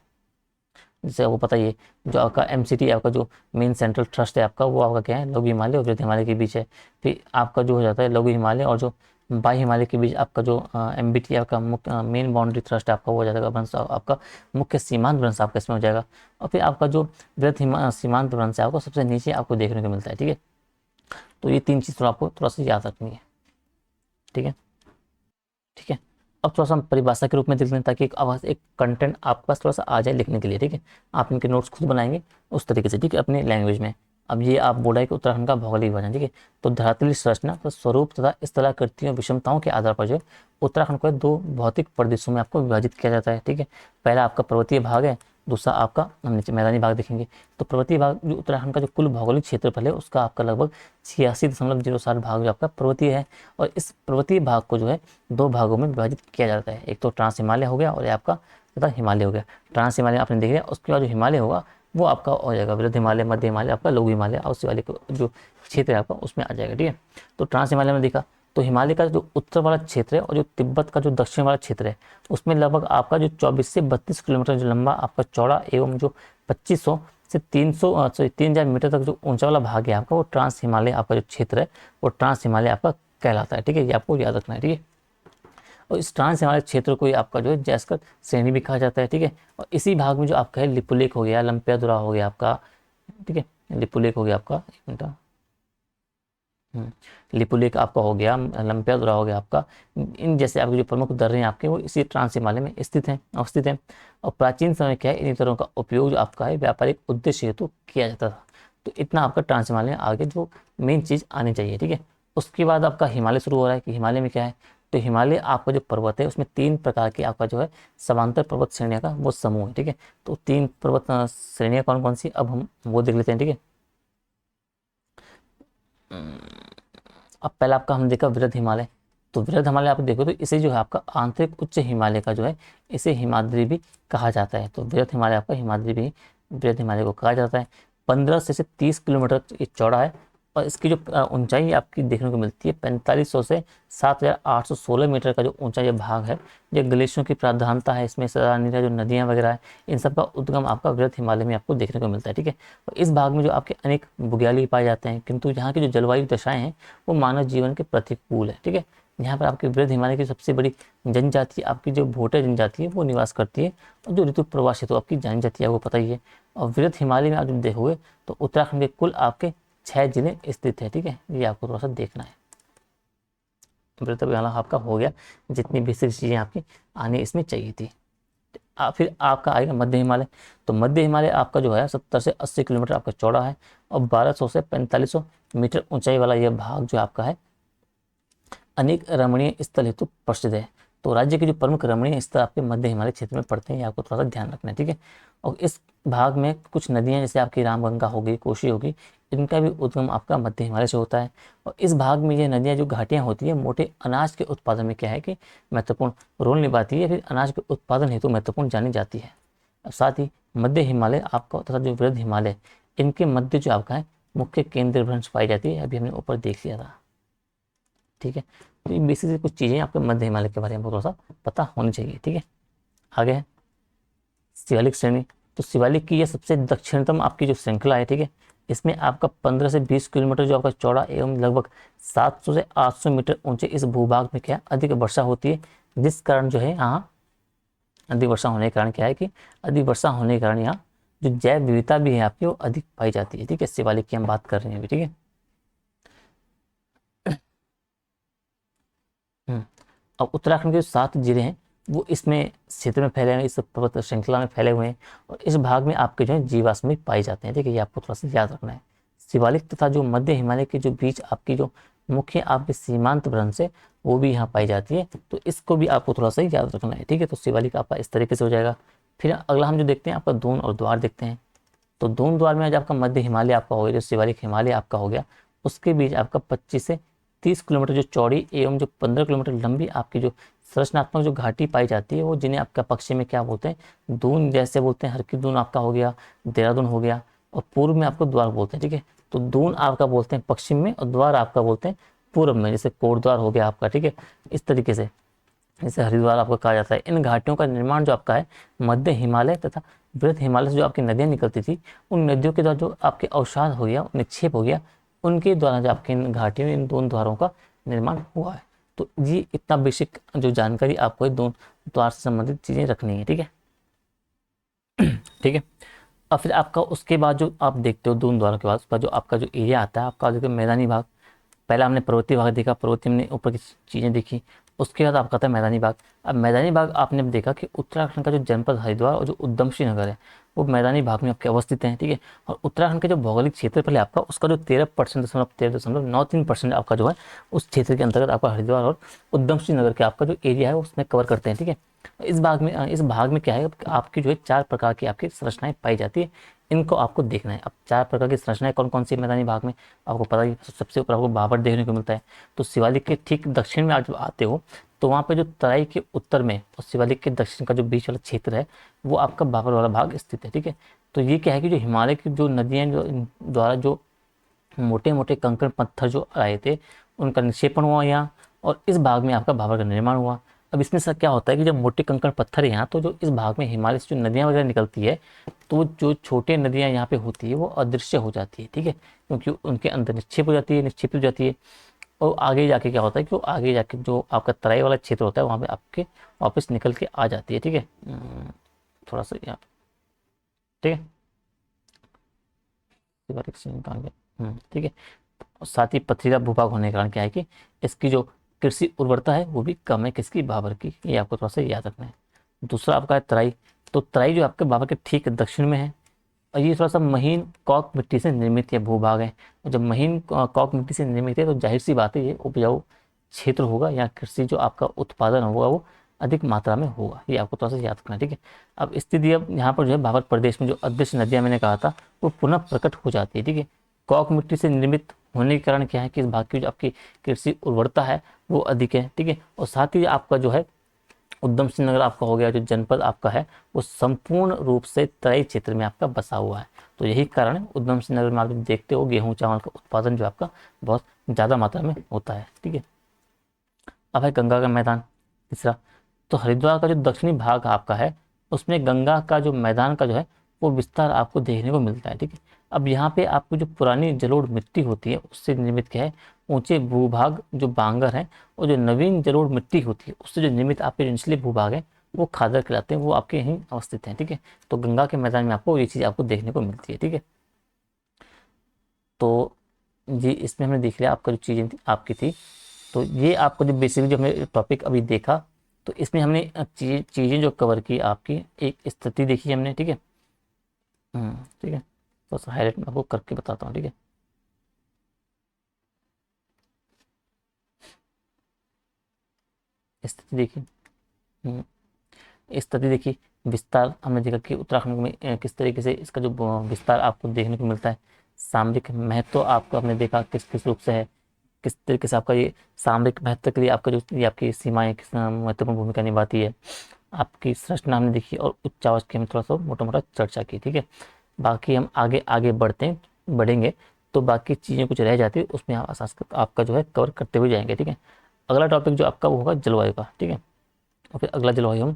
जैसे आपको पता ही है जो आपका एमसीटी आपका जो मेन सेंट्रल थ्रस्ट है आपका, वो आपका क्या है लघु हिमालय और वृहद हिमालय के बीच है। फिर आपका जो हो जाता है लघु हिमालय और जो बाह्य हिमालय के बीच आपका जो एमबीटी आपका मुख्य मेन बाउंड्री थ्रस्ट आपका वो हो जाएगा वंश, आपका मुख्य सीमांत वंश आपका इसमें हो जाएगा। और फिर आपका जो वृहद सीमांत वंश है आपको सबसे नीचे आपको देखने को मिलता है, ठीक है। तो ये 3 चीज़ तो आपको थोड़ा सा याद रखनी है, ठीक है, ठीक है। अब थोड़ा सा हम परिभाषा के रूप में देख लें ताकि एक कंटेंट आपके पास थोड़ा सा आ जाए लिखने के लिए, ठीक है। आप इनके नोट्स खुद बनाएंगे उस तरीके से, ठीक है, अपनी लैंग्वेज में। अब ये आप बोला है कि उत्तराखंड का भौगोलिक विभाजन, ठीक है। तो धरातलीय संरचना तो स्वरूप तथा स्थलाकृतियों विषमताओं के आधार पर जो है उत्तराखंड को 2 भौतिक प्रदेशों में आपको विभाजित किया जाता है, ठीक है। पहला आपका पर्वतीय भाग है, दूसरा आपका हम नीचे मैदानी भाग देखेंगे। तो पर्वतीय भाग जो उत्तराखंड का जो कुल भौगोलिक क्षेत्रफल है उसका आपका लगभग 86.07 भाग जो आपका पर्वतीय है। और इस पर्वतीय भाग को जो है 2 भागों में विभाजित किया जाता है, एक तो ट्रांस हिमालय हो गया और आपका तथा हिमालय हो गया। ट्रांस हिमालय आपने देख लिया, उसके बाद जो हिमालय होगा वो आपका हो जाएगा वृहद हिमालय, मध्य हिमालय, आपका लघु हिमालय, और शिवालिक जो क्षेत्र है आपका उसमें आ जाएगा, ठीक है। तो ट्रांस हिमालय में देखा तो हिमालय का जो उत्तर वाला क्षेत्र है और जो तिब्बत का जो दक्षिण वाला क्षेत्र है उसमें लगभग आपका जो 24 से 32 किलोमीटर जो लंबा आपका चौड़ा एवं जो 2500 से 3000 मीटर तक जो ऊंचा वाला भाग है आपका वो ट्रांस हिमालय आपका जो क्षेत्र है वो ट्रांस हिमालय आपका कहलाता है, ठीक है। ये आपको याद रखना है, ठीक है। और इस ट्रांस हिमालय क्षेत्र को आपका जो है जैस्कर श्रेणी भी कहा जाता है, ठीक है। और इसी भाग में जो आपका है लिपुलेख हो गया, लंपियादुरा हो गया आपका, ठीक है, लिपुलेख हो गया आपका, एक मिनट, लिपुलेख आपका हो गया, लंपियादुरा हो गया आपका, इन जैसे आपके जो प्रमुख दर्रे हैं आपके वो इसी ट्रांस हिमालय में स्थित हैं, अवस्थित हैं। और प्राचीन समय क्या है, इन दर्रों का उपयोग जो आपका है व्यापारिक उद्देश्य हेतु किया जाता था। तो इतना आपका ट्रांस हिमालय में आगे जो मेन चीज़ आनी चाहिए, ठीक है। उसके बाद आपका हिमालय शुरू हो रहा है कि हिमालय में क्या है, तो हिमालय आपका जो पर्वत है उसमें 3 प्रकार की आपका जो है समांतर पर्वत श्रेणियाँ का वो समूह है, ठीक है। तो 3 पर्वत श्रेणियाँ कौन कौन सी, अब हम वो देख लेते हैं, ठीक है। अब पहला आपका हम देखा वृहद हिमालय। तो वृहद हिमालय आप देखो तो इसे जो है आपका आंतरिक उच्च हिमालय का जो है इसे हिमाद्री भी कहा जाता है। तो वृहद हिमालय आपका हिमाद्री भी वृहद हिमालय को कहा जाता है। 15 से 30 किलोमीटर ये चौड़ा है और इसकी जो ऊंचाई आपकी देखने को मिलती है 4500 से 7816 मीटर का जो ऊंचा ये भाग है, ये ग्लेशियरों की प्राधानता है इसमें, सरानीरा जो नदियाँ वगैरह है इन सब का उद्गम आपका वृहद हिमालय में आपको देखने को मिलता है, ठीक है। और इस भाग में जो आपके अनेक बुग्याली पाए जाते हैं, किंतु यहाँ की जो जलवायु दशाएं हैं वो मानव जीवन के प्रतिकूल है, ठीक है। यहाँ पर आपके वृहद हिमालय की सबसे बड़ी जनजाति आपकी जो भोटे जनजाति है वो निवास करती है, और जो ऋतु प्रवासी तो आपकी जनजाति है वो पता ही है। और वृहद हिमालय में आप जब देखोगे तो उत्तराखंड के कुल आपके 6 जिले स्थित है, ठीक है। ये आपको थोड़ा सा देखना है। वृहद हिमालय आपका हो गया, जितनी बेसिक चीज़ें आपकी आनी इसमें चाहिए थी। फिर आपका आएगा मध्य हिमालय। तो मध्य हिमालय आपका जो है 70 से 80 किलोमीटर आपका चौड़ा है और 1200 से 4500 मीटर ऊंचाई वाला यह भाग जो आपका है अनेक रमणीय स्थल हेतु प्रसिद्ध है। तो राज्य के जो प्रमुख रमणीय स्थल आपके मध्य हिमालय क्षेत्र में पड़ते हैं, ये आपको थोड़ा सा ध्यान रखना है, ठीक है। और इस भाग में कुछ नदियां जैसे आपकी रामगंगा होगी, कोशी होगी, इनका भी उद्गम आपका मध्य हिमालय से होता है। और इस भाग में ये नदियां जो घाटियां होती है मोटे अनाज के उत्पादन में क्या है कि महत्वपूर्ण रोल निभाती है, फिर अनाज के उत्पादन हेतु महत्वपूर्ण जानी जाती है। और साथ ही मध्य हिमालय आपका तथा जो वृहद हिमालय, इनके मध्य जो आपका है मुख्य केंद्र भ्रंश पाई जाती है, अभी हमने ऊपर देख लिया था, ठीक है। तो ये बेसिकली कुछ चीज़ें आपके मध्य हिमालय के बारे में थोड़ा सा पता होनी चाहिए, ठीक है। आगे है शिवालिक श्रेणी। तो शिवालिक की यह सबसे दक्षिणतम आपकी जो श्रृंखला है, ठीक है। इसमें आपका 15 से 20 किलोमीटर जो आपका चौड़ा एवं लगभग 700 से 800 मीटर ऊंचे इस भूभाग में क्या अधिक वर्षा होती है, जिस कारण जो है यहाँ अधिक वर्षा होने के कारण क्या है कि अधिक वर्षा होने के कारण यहाँ जो जैव विविधता भी है आपकी वो अधिक पाई जाती है, ठीक है। शिवालिक की हम बात कर रहे हैं अभी, ठीक है। अब उत्तराखंड के जो 7 जिले हैं वो इसमें क्षेत्र में फैले हुए हैं, इस पर्वत श्रृंखला में फैले हुए हैं, और इस भाग में आपके जो है जीवाश्म भी पाए जाते हैं, ठीक है। ये आपको थोड़ा सा याद रखना है। शिवालिक तथा जो मध्य हिमालय के जो बीच आपकी जो मुख्य आपके सीमांत भ्रंश है वो भी यहाँ पाई जाती है, तो इसको भी आपको थोड़ा सा याद रखना है, ठीक है। तो शिवालिक आपका इस तरीके से हो जाएगा। फिर अगला हम जो देखते हैं आपका दून और द्वार देखते हैं। तो दून द्वार में आज आपका मध्य हिमालय आपका हो गया, जो शिवालिक हिमालय आपका हो गया, उसके बीच आपका 25 से 30 किलोमीटर जो चौड़ी एवं जो 15 किलोमीटर लंबी आपकी जो संरचनात्मक जो घाटी पाई जाती है, वो जिन्हें आपका पश्चिम में क्या बोलते हैं, दून जैसे बोलते हैं, हरकी दून आपका हो गया, देहरादून हो गया, और पूर्व में आपको द्वार बोलते हैं, ठीक है। तो दून आपका बोलते हैं पश्चिम में और द्वार आपका बोलते हैं पूर्व में, जैसे कोटद्वार हो गया आपका, ठीक है। इस तरीके से जैसे हरिद्वार आपको कहा जाता है। इन घाटियों का निर्माण जो आपका है मध्य हिमालय तथा वृहद हिमालय से जो आपकी नदियाँ निकलती थी, उन नदियों के द्वारा जो आपके अवसाद हो गया, निक्षेप हो गया, उनके द्वारा जो आपके इन घाटियों इन दोनों द्वारों का निर्माण हुआ है। तो ये इतना बेसिक जो जानकारी आपको दोनों द्वार से संबंधित चीज़ें रखनी है, ठीक है। ठीक है। और फिर आपका उसके बाद जो आप देखते हो दोनों द्वारों के बाद उसका जो आपका जो एरिया आता है आपका जो मैदानी भाग, पहला हमने पर्वतीय भाग देखा, पर्वतीय हमने ऊपर की चीज़ें देखी, उसके बाद आपका था मैदानी भाग। अब मैदानी भाग आपने देखा कि उत्तराखंड का जो जनपद हरिद्वार और जो उधमसिंह नगर है वो मैदानी भाग में आपके अवस्थित हैं, ठीक है। और उत्तराखंड का जो भौगोलिक क्षेत्रफल है आपका उसका जो 13.93% आपका जो है उस क्षेत्र के अंतर्गत आपका हरिद्वार और उधमसिंह नगर के आपका जो एरिया है उसमें कवर करते हैं, ठीक है। इस भाग में क्या है आपकी जो है 4 प्रकार की आपकी संरचनाएं पाई जाती है, इनको आपको देखना है। अब 4 प्रकार की संरचनाएं कौन कौन सी मैदानी भाग में आपको पता ही, सबसे ऊपर आपको बाबर देखने को मिलता है। तो शिवालिक के ठीक दक्षिण में आप जब आते हो तो वहाँ पे जो तराई के उत्तर में और शिवालिक के दक्षिण का जो बीच वाला क्षेत्र है वो आपका बाबर वाला भाग स्थित है, ठीक है। तो ये क्या है कि जो हिमालय की जो नदियाँ जो द्वारा जो मोटे मोटे कंकड़ पत्थर जो आए थे उनका निक्षेपण हुआ यहाँ, और इस भाग में आपका बाबर का निर्माण हुआ। अब इसमें सर क्या होता है कि जब मोटे कंकड़ पत्थर है यहाँ, तो जो इस भाग में हिमालय से जो नदियाँ वगैरह निकलती है तो जो छोटे नदियाँ यहाँ पे होती है वो अदृश्य हो जाती है, ठीक है, क्योंकि उनके अंदर निक्षेप हो जाती है, निक्षेपित हो जाती है। और आगे जाके क्या होता है कि वो आगे जाके जो आपका तराई वाला क्षेत्र होता है वहाँ पे आपके वापस निकल के आ जाती है, ठीक है। थोड़ा सा यहाँ, ठीक है, कहाँ गया, ठीक है। और साथ ही पथरीला भूभाग होने के कारण क्या है कि इसकी जो कृषि उर्वरता है वो भी कम है, किसकी, भाबर की। ये आपको थोड़ा सा याद रखना है। दूसरा आपका है तराई। तो तराई जो आपके भाबर के ठीक दक्षिण में है, और ये थोड़ा सा महीन कॉक मिट्टी से निर्मित यह भूभाग है। और जब महीन कॉक मिट्टी से निर्मित है तो जाहिर सी बात है ये उपजाऊ क्षेत्र होगा, या कृषि जो आपका उत्पादन होगा वो अधिक मात्रा में होगा। ये आपको थोड़ा सा याद रखना है, ठीक है। अब स्थिति अब यहाँ पर जो है भाबर प्रदेश में जो अदृश्य नदियाँ मैंने कहा था वो पुनः प्रकट हो जाती है, ठीक है। कॉक मिट्टी से निर्मित होने के कारण क्या है कि इस भाग की जो आपकी कृषि उर्वरता है वो अधिक है, ठीक है। और साथ ही आपका जो है उधम सिंह नगर आपका हो गया, जो जनपद आपका है वो संपूर्ण रूप से तराई क्षेत्र में आपका बसा हुआ है। तो यही कारण है उधम सिंह नगर में आप देखते हो गेहूं चावल का उत्पादन जो आपका बहुत ज़्यादा मात्रा में होता है, ठीक है। अब है गंगा का मैदान तीसरा। तो हरिद्वार का जो दक्षिणी भाग आपका है उसमें गंगा का जो मैदान का जो है वो विस्तार आपको देखने को मिलता है, ठीक है। अब यहाँ पे आपको जो पुरानी जलोढ़ मिट्टी होती है उससे निर्मित क्या है, ऊंचे भूभाग जो बांगर हैं, और जो नवीन जलोढ़ मिट्टी होती है उससे जो निर्मित आपके जो निचले भूभाग हैं वो खादर कहलाते हैं, वो आपके यहीं अवस्थित हैं, ठीक है। तो गंगा के मैदान में आपको ये चीज़ आपको देखने को मिलती है, ठीक है। तो ये इसमें हमने देख लिया आपका जो चीज़ें आपकी थी। तो ये आपको जो बेसिकली जो हमने टॉपिक अभी देखा, तो इसमें हमने चीज़ें जो कवर की आपकी, एक स्थिति देखी हमने, ठीक है। ठीक है, बस हाईलाइट मैं आपको करके बताता हूँ, ठीक है। स्थिति देखी, स्थिति देखी। विस्तार हमने देखा कि उत्तराखंड में किस तरीके से इसका जो विस्तार आपको देखने को मिलता है। सामरिक महत्व आपको हमने देखा किस किस रूप से है, किस तरीके से आपका ये सामरिक महत्व के लिए आपका जो ये आपकी सीमाएं किस महत्वपूर्ण भूमिका निभाती है। आपकी संरचना हमने देखी, और उच्चावास की हमने थोड़ा सा मोटा मोटा चर्चा की, ठीक है। बाकी हम आगे आगे बढ़ेंगे तो बाकी चीज़ें कुछ रह जाती है उसमें आप आसास आपका जो है कवर करते हुए जाएंगे, ठीक है। अगला टॉपिक जो आपका वो होगा जलवायु का, ठीक है। और फिर अगला जलवायु हम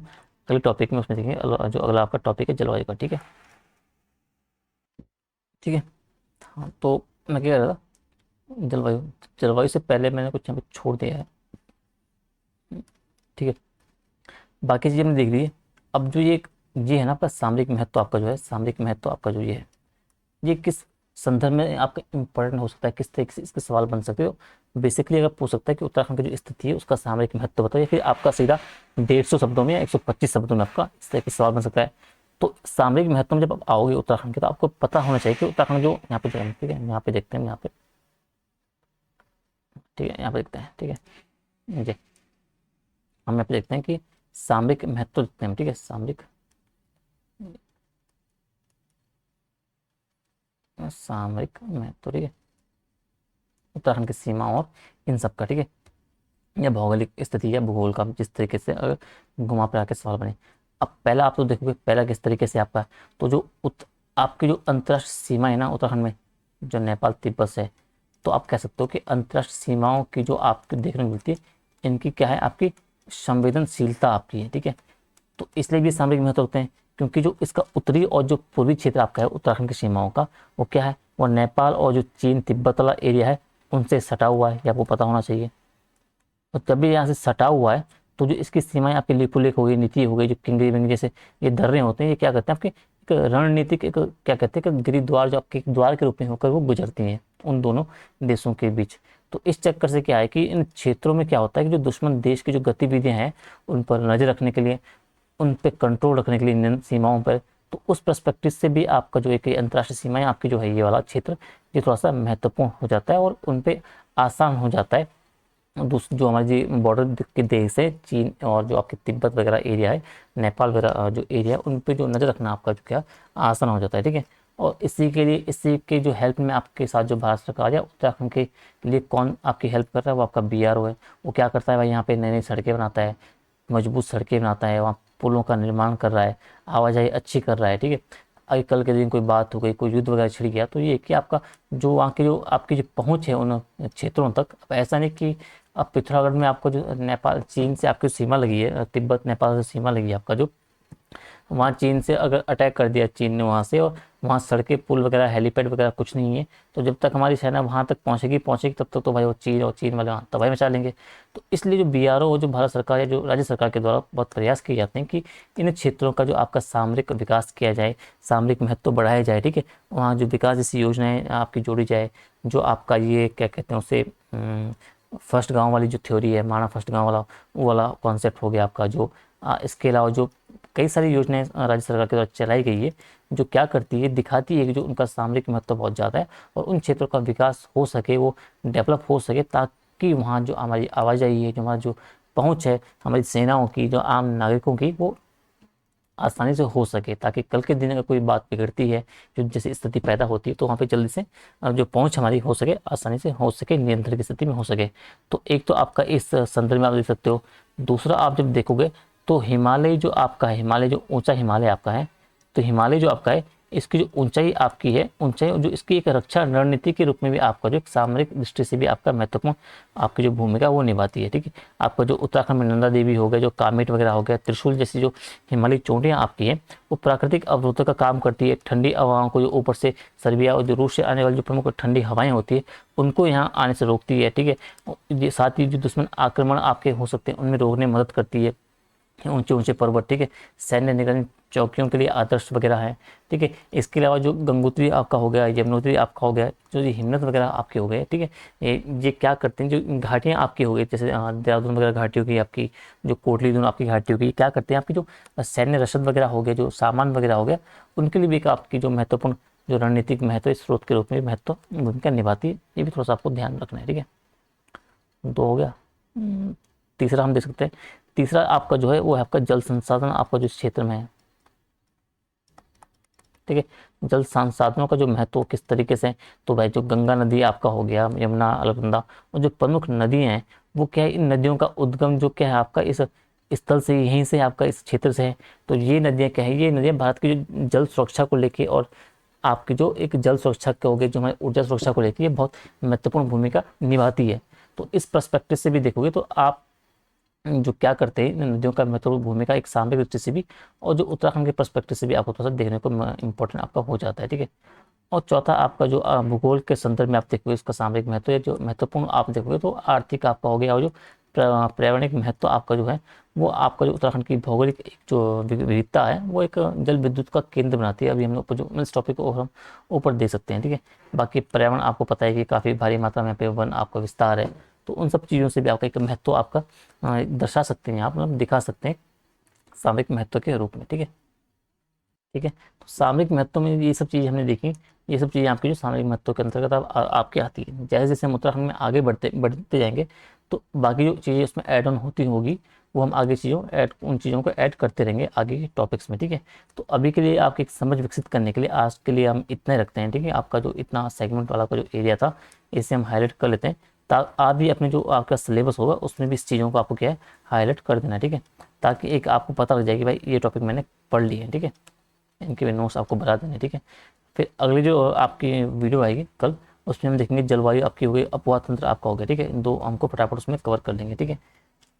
अगले टॉपिक में उसमें देखेंगे, जो अगला आपका टॉपिक है जलवायु का, ठीक है। ठीक है, हाँ तो मैं क्या कह रहा था, जलवायु, जलवायु से पहले मैंने कुछ यहाँ पे छोड़ दिया है, ठीक है। बाकी चीज़ें हमने देख ली है। अब जो ये है ना आपका सामरिक महत्व, आपका जो है सामरिक महत्व आपका जो ये है, ये किस संदर्भ में आपका इंपॉर्टेंट हो सकता है, किस तरीके से इसके सवाल बन सकते हो। बेसिकली अगर पूछ सकता है कि उत्तराखंड की जो स्थिति है उसका सामरिक महत्व बताओ, या फिर आपका सीधा 150 शब्दों में या 125 शब्दों में आपका इस तरह के सवाल बन सकता है। तो सामरिक महत्व में जब आप आओगे उत्तराखंड के, तो आपको पता होना चाहिए कि उत्तराखंड जो यहाँ पे जाएंगे, ठीक है, यहाँ पे देखते हैं, यहाँ पे, ठीक है, यहाँ पे देखते हैं, ठीक है जी। हम यहाँ पे देखते हैं कि सामरिक महत्व देखते हैं, ठीक है, सामरिक सामरिक महत्व, ठीक है, उत्तराखंड की सीमा और इन सब का, ठीक है, या भौगोलिक स्थिति या भूगोल का, जिस तरीके से अगर घुमा फिरा के सवाल बने। अब पहला आप तो देखोगे पहला किस तरीके से आपका, तो जो आपकी जो अंतर्राष्ट्रीय सीमा है ना उत्तराखंड में, जो नेपाल तिब्बत से है, तो आप कह सकते हो कि अंतर्राष्ट्रीय सीमाओं की जो आपको देखने को मिलती है, इनकी क्या है, आपकी संवेदनशीलता आपकी है, ठीक है। तो इसलिए भी सामरिक महत्व होते हैं, क्योंकि जो इसका उत्तरी और जो पूर्वी क्षेत्र आपका है उत्तराखंड की सीमाओं का, वो क्या है, वो नेपाल और जो चीन तिब्बत वाला एरिया है उनसे सटा हुआ है, ये आपको पता होना चाहिए। और जब भी यहाँ से सटा हुआ है तो जो इसकी सीमाएं आपकी लिपुलेख हो गई, नीति हो गई, जो किंगरी विंगरी जैसे ये दर्रे होते हैं, ये क्या करते हैं आपके एक रणनीतिक, एक क्या कहते हैं कि गिरिद्वार जो आपके एक द्वार के रूप में होकर वो गुजरती हैं उन दोनों देशों के बीच। तो इस चक्कर से क्या है कि इन क्षेत्रों में क्या होता है कि जो दुश्मन देश की जो गतिविधियां हैं उन पर नजर रखने के लिए, उन पे कंट्रोल रखने के लिए इन सीमाओं पर, तो उस पर्सपेक्टिव से भी आपका जो एक अंतर्राष्ट्रीय सीमाएं आपकी जो है ये वाला क्षेत्र ये थोड़ा सा महत्वपूर्ण हो जाता है, और उन पे आसान हो जाता है जो हमारे जी बॉर्डर के देश है चीन और जो आपके तिब्बत वगैरह एरिया है, नेपाल वगैरह जो एरिया है, उन पे जो नज़र रखना आपका जो क्या आसान हो जाता है, ठीक है। और इसी के लिए, इसी के जो हेल्प में आपके साथ जो भारत सरकार या उत्तराखंड के लिए कौन आपकी हेल्प कर रहा है, वो आपका BRO है। वो क्या करता है भाई, यहाँ पे नई नई सड़कें बनाता है, मजबूत सड़कें बनाता है, वहाँ पुलों का निर्माण कर रहा है, आवाजाही अच्छी कर रहा है, ठीक है। अगर कल के दिन कोई बात हो गई, कोई युद्ध वगैरह छिड़ गया, तो ये कि आपका जो वहाँ की जो आपकी जो पहुँच है उन क्षेत्रों तक, अब ऐसा नहीं कि अब पिथौरागढ़ में आपको जो नेपाल चीन से आपकी सीमा लगी है, तिब्बत नेपाल से सीमा लगी है आपका जो, वहाँ चीन से अगर अटैक कर दिया चीन ने वहाँ से, और वहाँ सड़कें पुल वगैरह हेलीपैड वगैरह कुछ नहीं है, तो जब तक हमारी सेना वहाँ तक पहुँचेगी तब तक तो भाई वो चीन और चीन वाले वहाँ तबाही मचा लेंगे। तो इसलिए जो BRO जो भारत सरकार या जो राज्य सरकार के द्वारा बहुत प्रयास किए जाते हैं कि इन क्षेत्रों का जो आपका सामरिक विकास किया जाए, सामरिक महत्व बढ़ाया जाए, ठीक है। वहाँ जो विकास जैसी योजनाएं आपकी जोड़ी जाए, जो आपका ये क्या कहते हैं उसे फर्स्ट गांव वाली जो थ्योरी है, माना फर्स्ट गांव वाला, वो वाला कॉन्सेप्ट हो गया आपका। जो इसके अलावा जो कई सारी योजनाएं राज्य सरकार के द्वारा चलाई गई है, जो क्या करती है, दिखाती है कि जो उनका सामरिक महत्व बहुत ज़्यादा है और उन क्षेत्रों का विकास हो सके, वो डेवलप हो सके, ताकि वहाँ जो हमारी आवाजाही है, जो हमारा जो पहुँच है हमारी सेनाओं की, जो आम नागरिकों की, वो आसानी से हो सके, ताकि कल के दिन अगर कोई बात बिगड़ती है, जो जैसी स्थिति पैदा होती है, तो वहाँ पे जल्दी से जो पहुँच हमारी हो सके, आसानी से हो सके, नियंत्रण की स्थिति में हो सके। तो एक तो आपका इस संदर्भ में आप देख सकते हो। दूसरा आप जब देखोगे तो हिमालय जो आपका है, हिमालय जो ऊंचा हिमालय आपका है, तो हिमालय जो आपका है, इसकी जो ऊंचाई आपकी है, ऊंचाई जो इसकी एक रक्षा रणनीति के रूप में भी आपका जो एक सामरिक दृष्टि से भी आपका महत्वपूर्ण आपकी जो भूमिका वो निभाती है, ठीक है। आपका जो उत्तराखंड में नंदा देवी हो गया, जो कामेट वगैरह हो गया, त्रिशूल जैसी जो हिमालयी चोटियाँ आपकी है, वो प्राकृतिक अवरोधक का काम करती है। ठंडी हवाओं को जो ऊपर से सर्बिया और जो रूस से आने वाली जो प्रमुख ठंडी हवाएं होती है, उनको यहाँ आने से रोकती है, ठीक है। साथ ही जो दुश्मन आक्रमण आपके हो सकते हैं उनमें रोकने में मदद करती है। ऊंचे ऊंचे पर्वत, ठीक है, सैन्य निगरानी चौकियों के लिए आदर्श वगैरह है, ठीक है। इसके अलावा जो गंगोत्री आपका हो गया, यमुनोत्री आपका हो गया, जो ये हिमनद वगैरह आपके हो गए, ठीक है, ये क्या करते हैं, जो घाटियाँ आपकी हो गई, जैसे देहरादून वगैरह घाटी होगी आपकी, जो कोटली दून आपकी घाटी होगी, क्या करते हैं, आपकी जो सैन्य रसद वगैरह हो गया, जो सामान वगैरह हो गया, उनके लिए भी एक आपकी जो महत्वपूर्ण जो रणनीतिक महत्व स्रोत के रूप में महत्व भूमिका निभाती है। ये भी थोड़ा सा आपको ध्यान रखना है, ठीक है। दो हो गया। तीसरा हम देख सकते हैं, तीसरा आपका जो है वो है आपका जल संसाधन आपका जो क्षेत्र में है, ठीक है। जल संसाधनों का जो महत्व किस तरीके से है, तो भाई जो गंगा नदी आपका हो गया, यमुना, अलकनंदा, और जो प्रमुख नदियां हैं, वो क्या है, इन नदियों का उद्गम जो क्या है आपका इस स्थल से, यहीं से आपका इस क्षेत्र से है। तो ये नदियां क्या है, ये नदियां भारत की जो जल सुरक्षा को लेके और आपकी जो एक जल सुरक्षा के हो गए, जो हमारी ऊर्जा सुरक्षा को लेकर ये बहुत महत्वपूर्ण भूमिका निभाती है। तो इस पर्सपेक्टिव से भी देखोगे तो आप जो क्या करते हैं, नदियों का महत्वपूर्ण भूमिका एक सामरिक दृष्टि से भी, और जो उत्तराखंड के पर्सपेक्टिव से भी आपको थोड़ा सा देखने को इंपॉर्टेंट आपका हो जाता है, ठीक है। और चौथा आपका जो भूगोल के संदर्भ में आप देखोगे इसका सामरिक महत्व है, जो महत्वपूर्ण आप देखोगे तो आर्थिक आपका हो गया, और जो पर्यावरणिक महत्व आपका जो है, वो आपका जो उत्तराखंड की भौगोलिक एक जो विविधता है, वो एक जल विद्युत का केंद्र बनाती है। अभी हम लोग ऊपर जो इस टॉपिक को हम ऊपर देख सकते हैं, ठीक है। बाकी पर्यावरण आपको पता है कि काफ़ी भारी मात्रा में यहाँ पे वन आपका विस्तार है, तो उन सब चीज़ों से भी आपका एक महत्व आपका दर्शा सकते हैं, आप मतलब दिखा सकते हैं सामरिक महत्व के रूप में, ठीक है। ठीक है, तो सामरिक महत्व में ये सब चीज़ हमने देखी, ये सब चीज़ें आपकी जो सामरिक महत्व के अंतर्गत आपके आती है। जैसे जैसे हम उत्तराखंड में आगे बढ़ते जाएंगे, तो बाकी जो चीज़ें उसमें ऐड ऑन होती होगी, वो हम आगे उन चीज़ों को ऐड करते रहेंगे आगे के टॉपिक्स में, ठीक है। तो अभी के लिए आपकी एक समझ विकसित करने के लिए आज के लिए हम इतना ही रखते हैं, ठीक है। आपका जो इतना सेगमेंट वाला का जो एरिया था, इसे हम हाईलाइट कर लेते हैं, आप भी अपने जो आपका सिलेबस होगा उसमें भी इस चीज़ों को आपको क्या है हाईलाइट कर देना, ठीक है, ताकि एक आपको पता लग जाए कि भाई ये टॉपिक मैंने पढ़ लिए है, ठीक है। इनके भी नोट्स आपको बता देने, ठीक है। फिर अगली जो आपकी वीडियो आएगी कल, उसमें हम देखेंगे जलवायु आपकी हो गई, अपवाह तंत्र आपका हो गया, ठीक है। इन दो हमको फटाफट उसमें कवर कर लेंगे, ठीक है।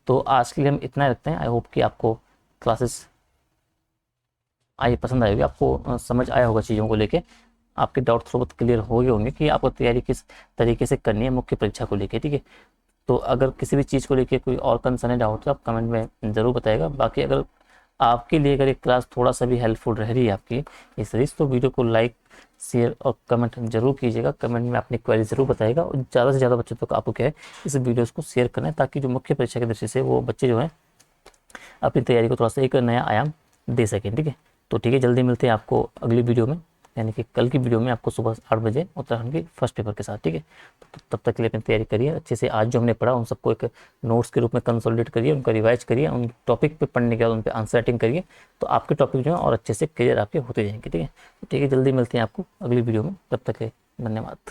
तो आज के लिए हम इतना ही रखते हैं। आई होप कि आपको क्लासेस पसंद आएगी, आपको समझ आया होगा चीज़ों को लेके, आपके डाउट थोड़ा बहुत क्लियर हो गए होंगे कि आपको तैयारी किस तरीके से करनी है मुख्य परीक्षा को लेके, ठीक है। तो अगर किसी भी चीज़ को लेके कोई और कंसर्न है, डाउट है, आप कमेंट में ज़रूर बताएगा। बाकी अगर आपके लिए अगर एक क्लास थोड़ा सा भी हेल्पफुल रह रही है आपकी ये सीरीज, तो वीडियो को लाइक, शेयर और कमेंट जरूर कीजिएगा। कमेंट में अपनी क्वेरी जरूर बताइएगा, और ज़्यादा से ज़्यादा बच्चों तक आपको क्या है इस वीडियोज़ को शेयर करना है, ताकि जो मुख्य परीक्षा की दृष्टि से वो बच्चे जो हैं अपनी तैयारी को थोड़ा सा एक नया आयाम दे सकें, ठीक है। तो ठीक है, जल्दी मिलते हैं आपको अगली वीडियो में, यानी कि कल की वीडियो में आपको सुबह 8 बजे उत्तराखंड के फर्स्ट पेपर के साथ, ठीक है। तो तब तक के लिए अपनी तैयारी करिए अच्छे से। आज जो हमने पढ़ा उन सबको एक नोट्स के रूप में कंसोलिडेट करिए, उनका रिवाइज करिए, उन टॉपिक पे पढ़ने के बाद उन पर आंसर राइटिंग करिए, तो आपके टॉपिक जो है और अच्छे से क्लियर आपके होते जाएंगे, ठीक है। तो ठीक है, जल्दी मिलते हैं आपको अगली वीडियो में, तब तक के धन्यवाद।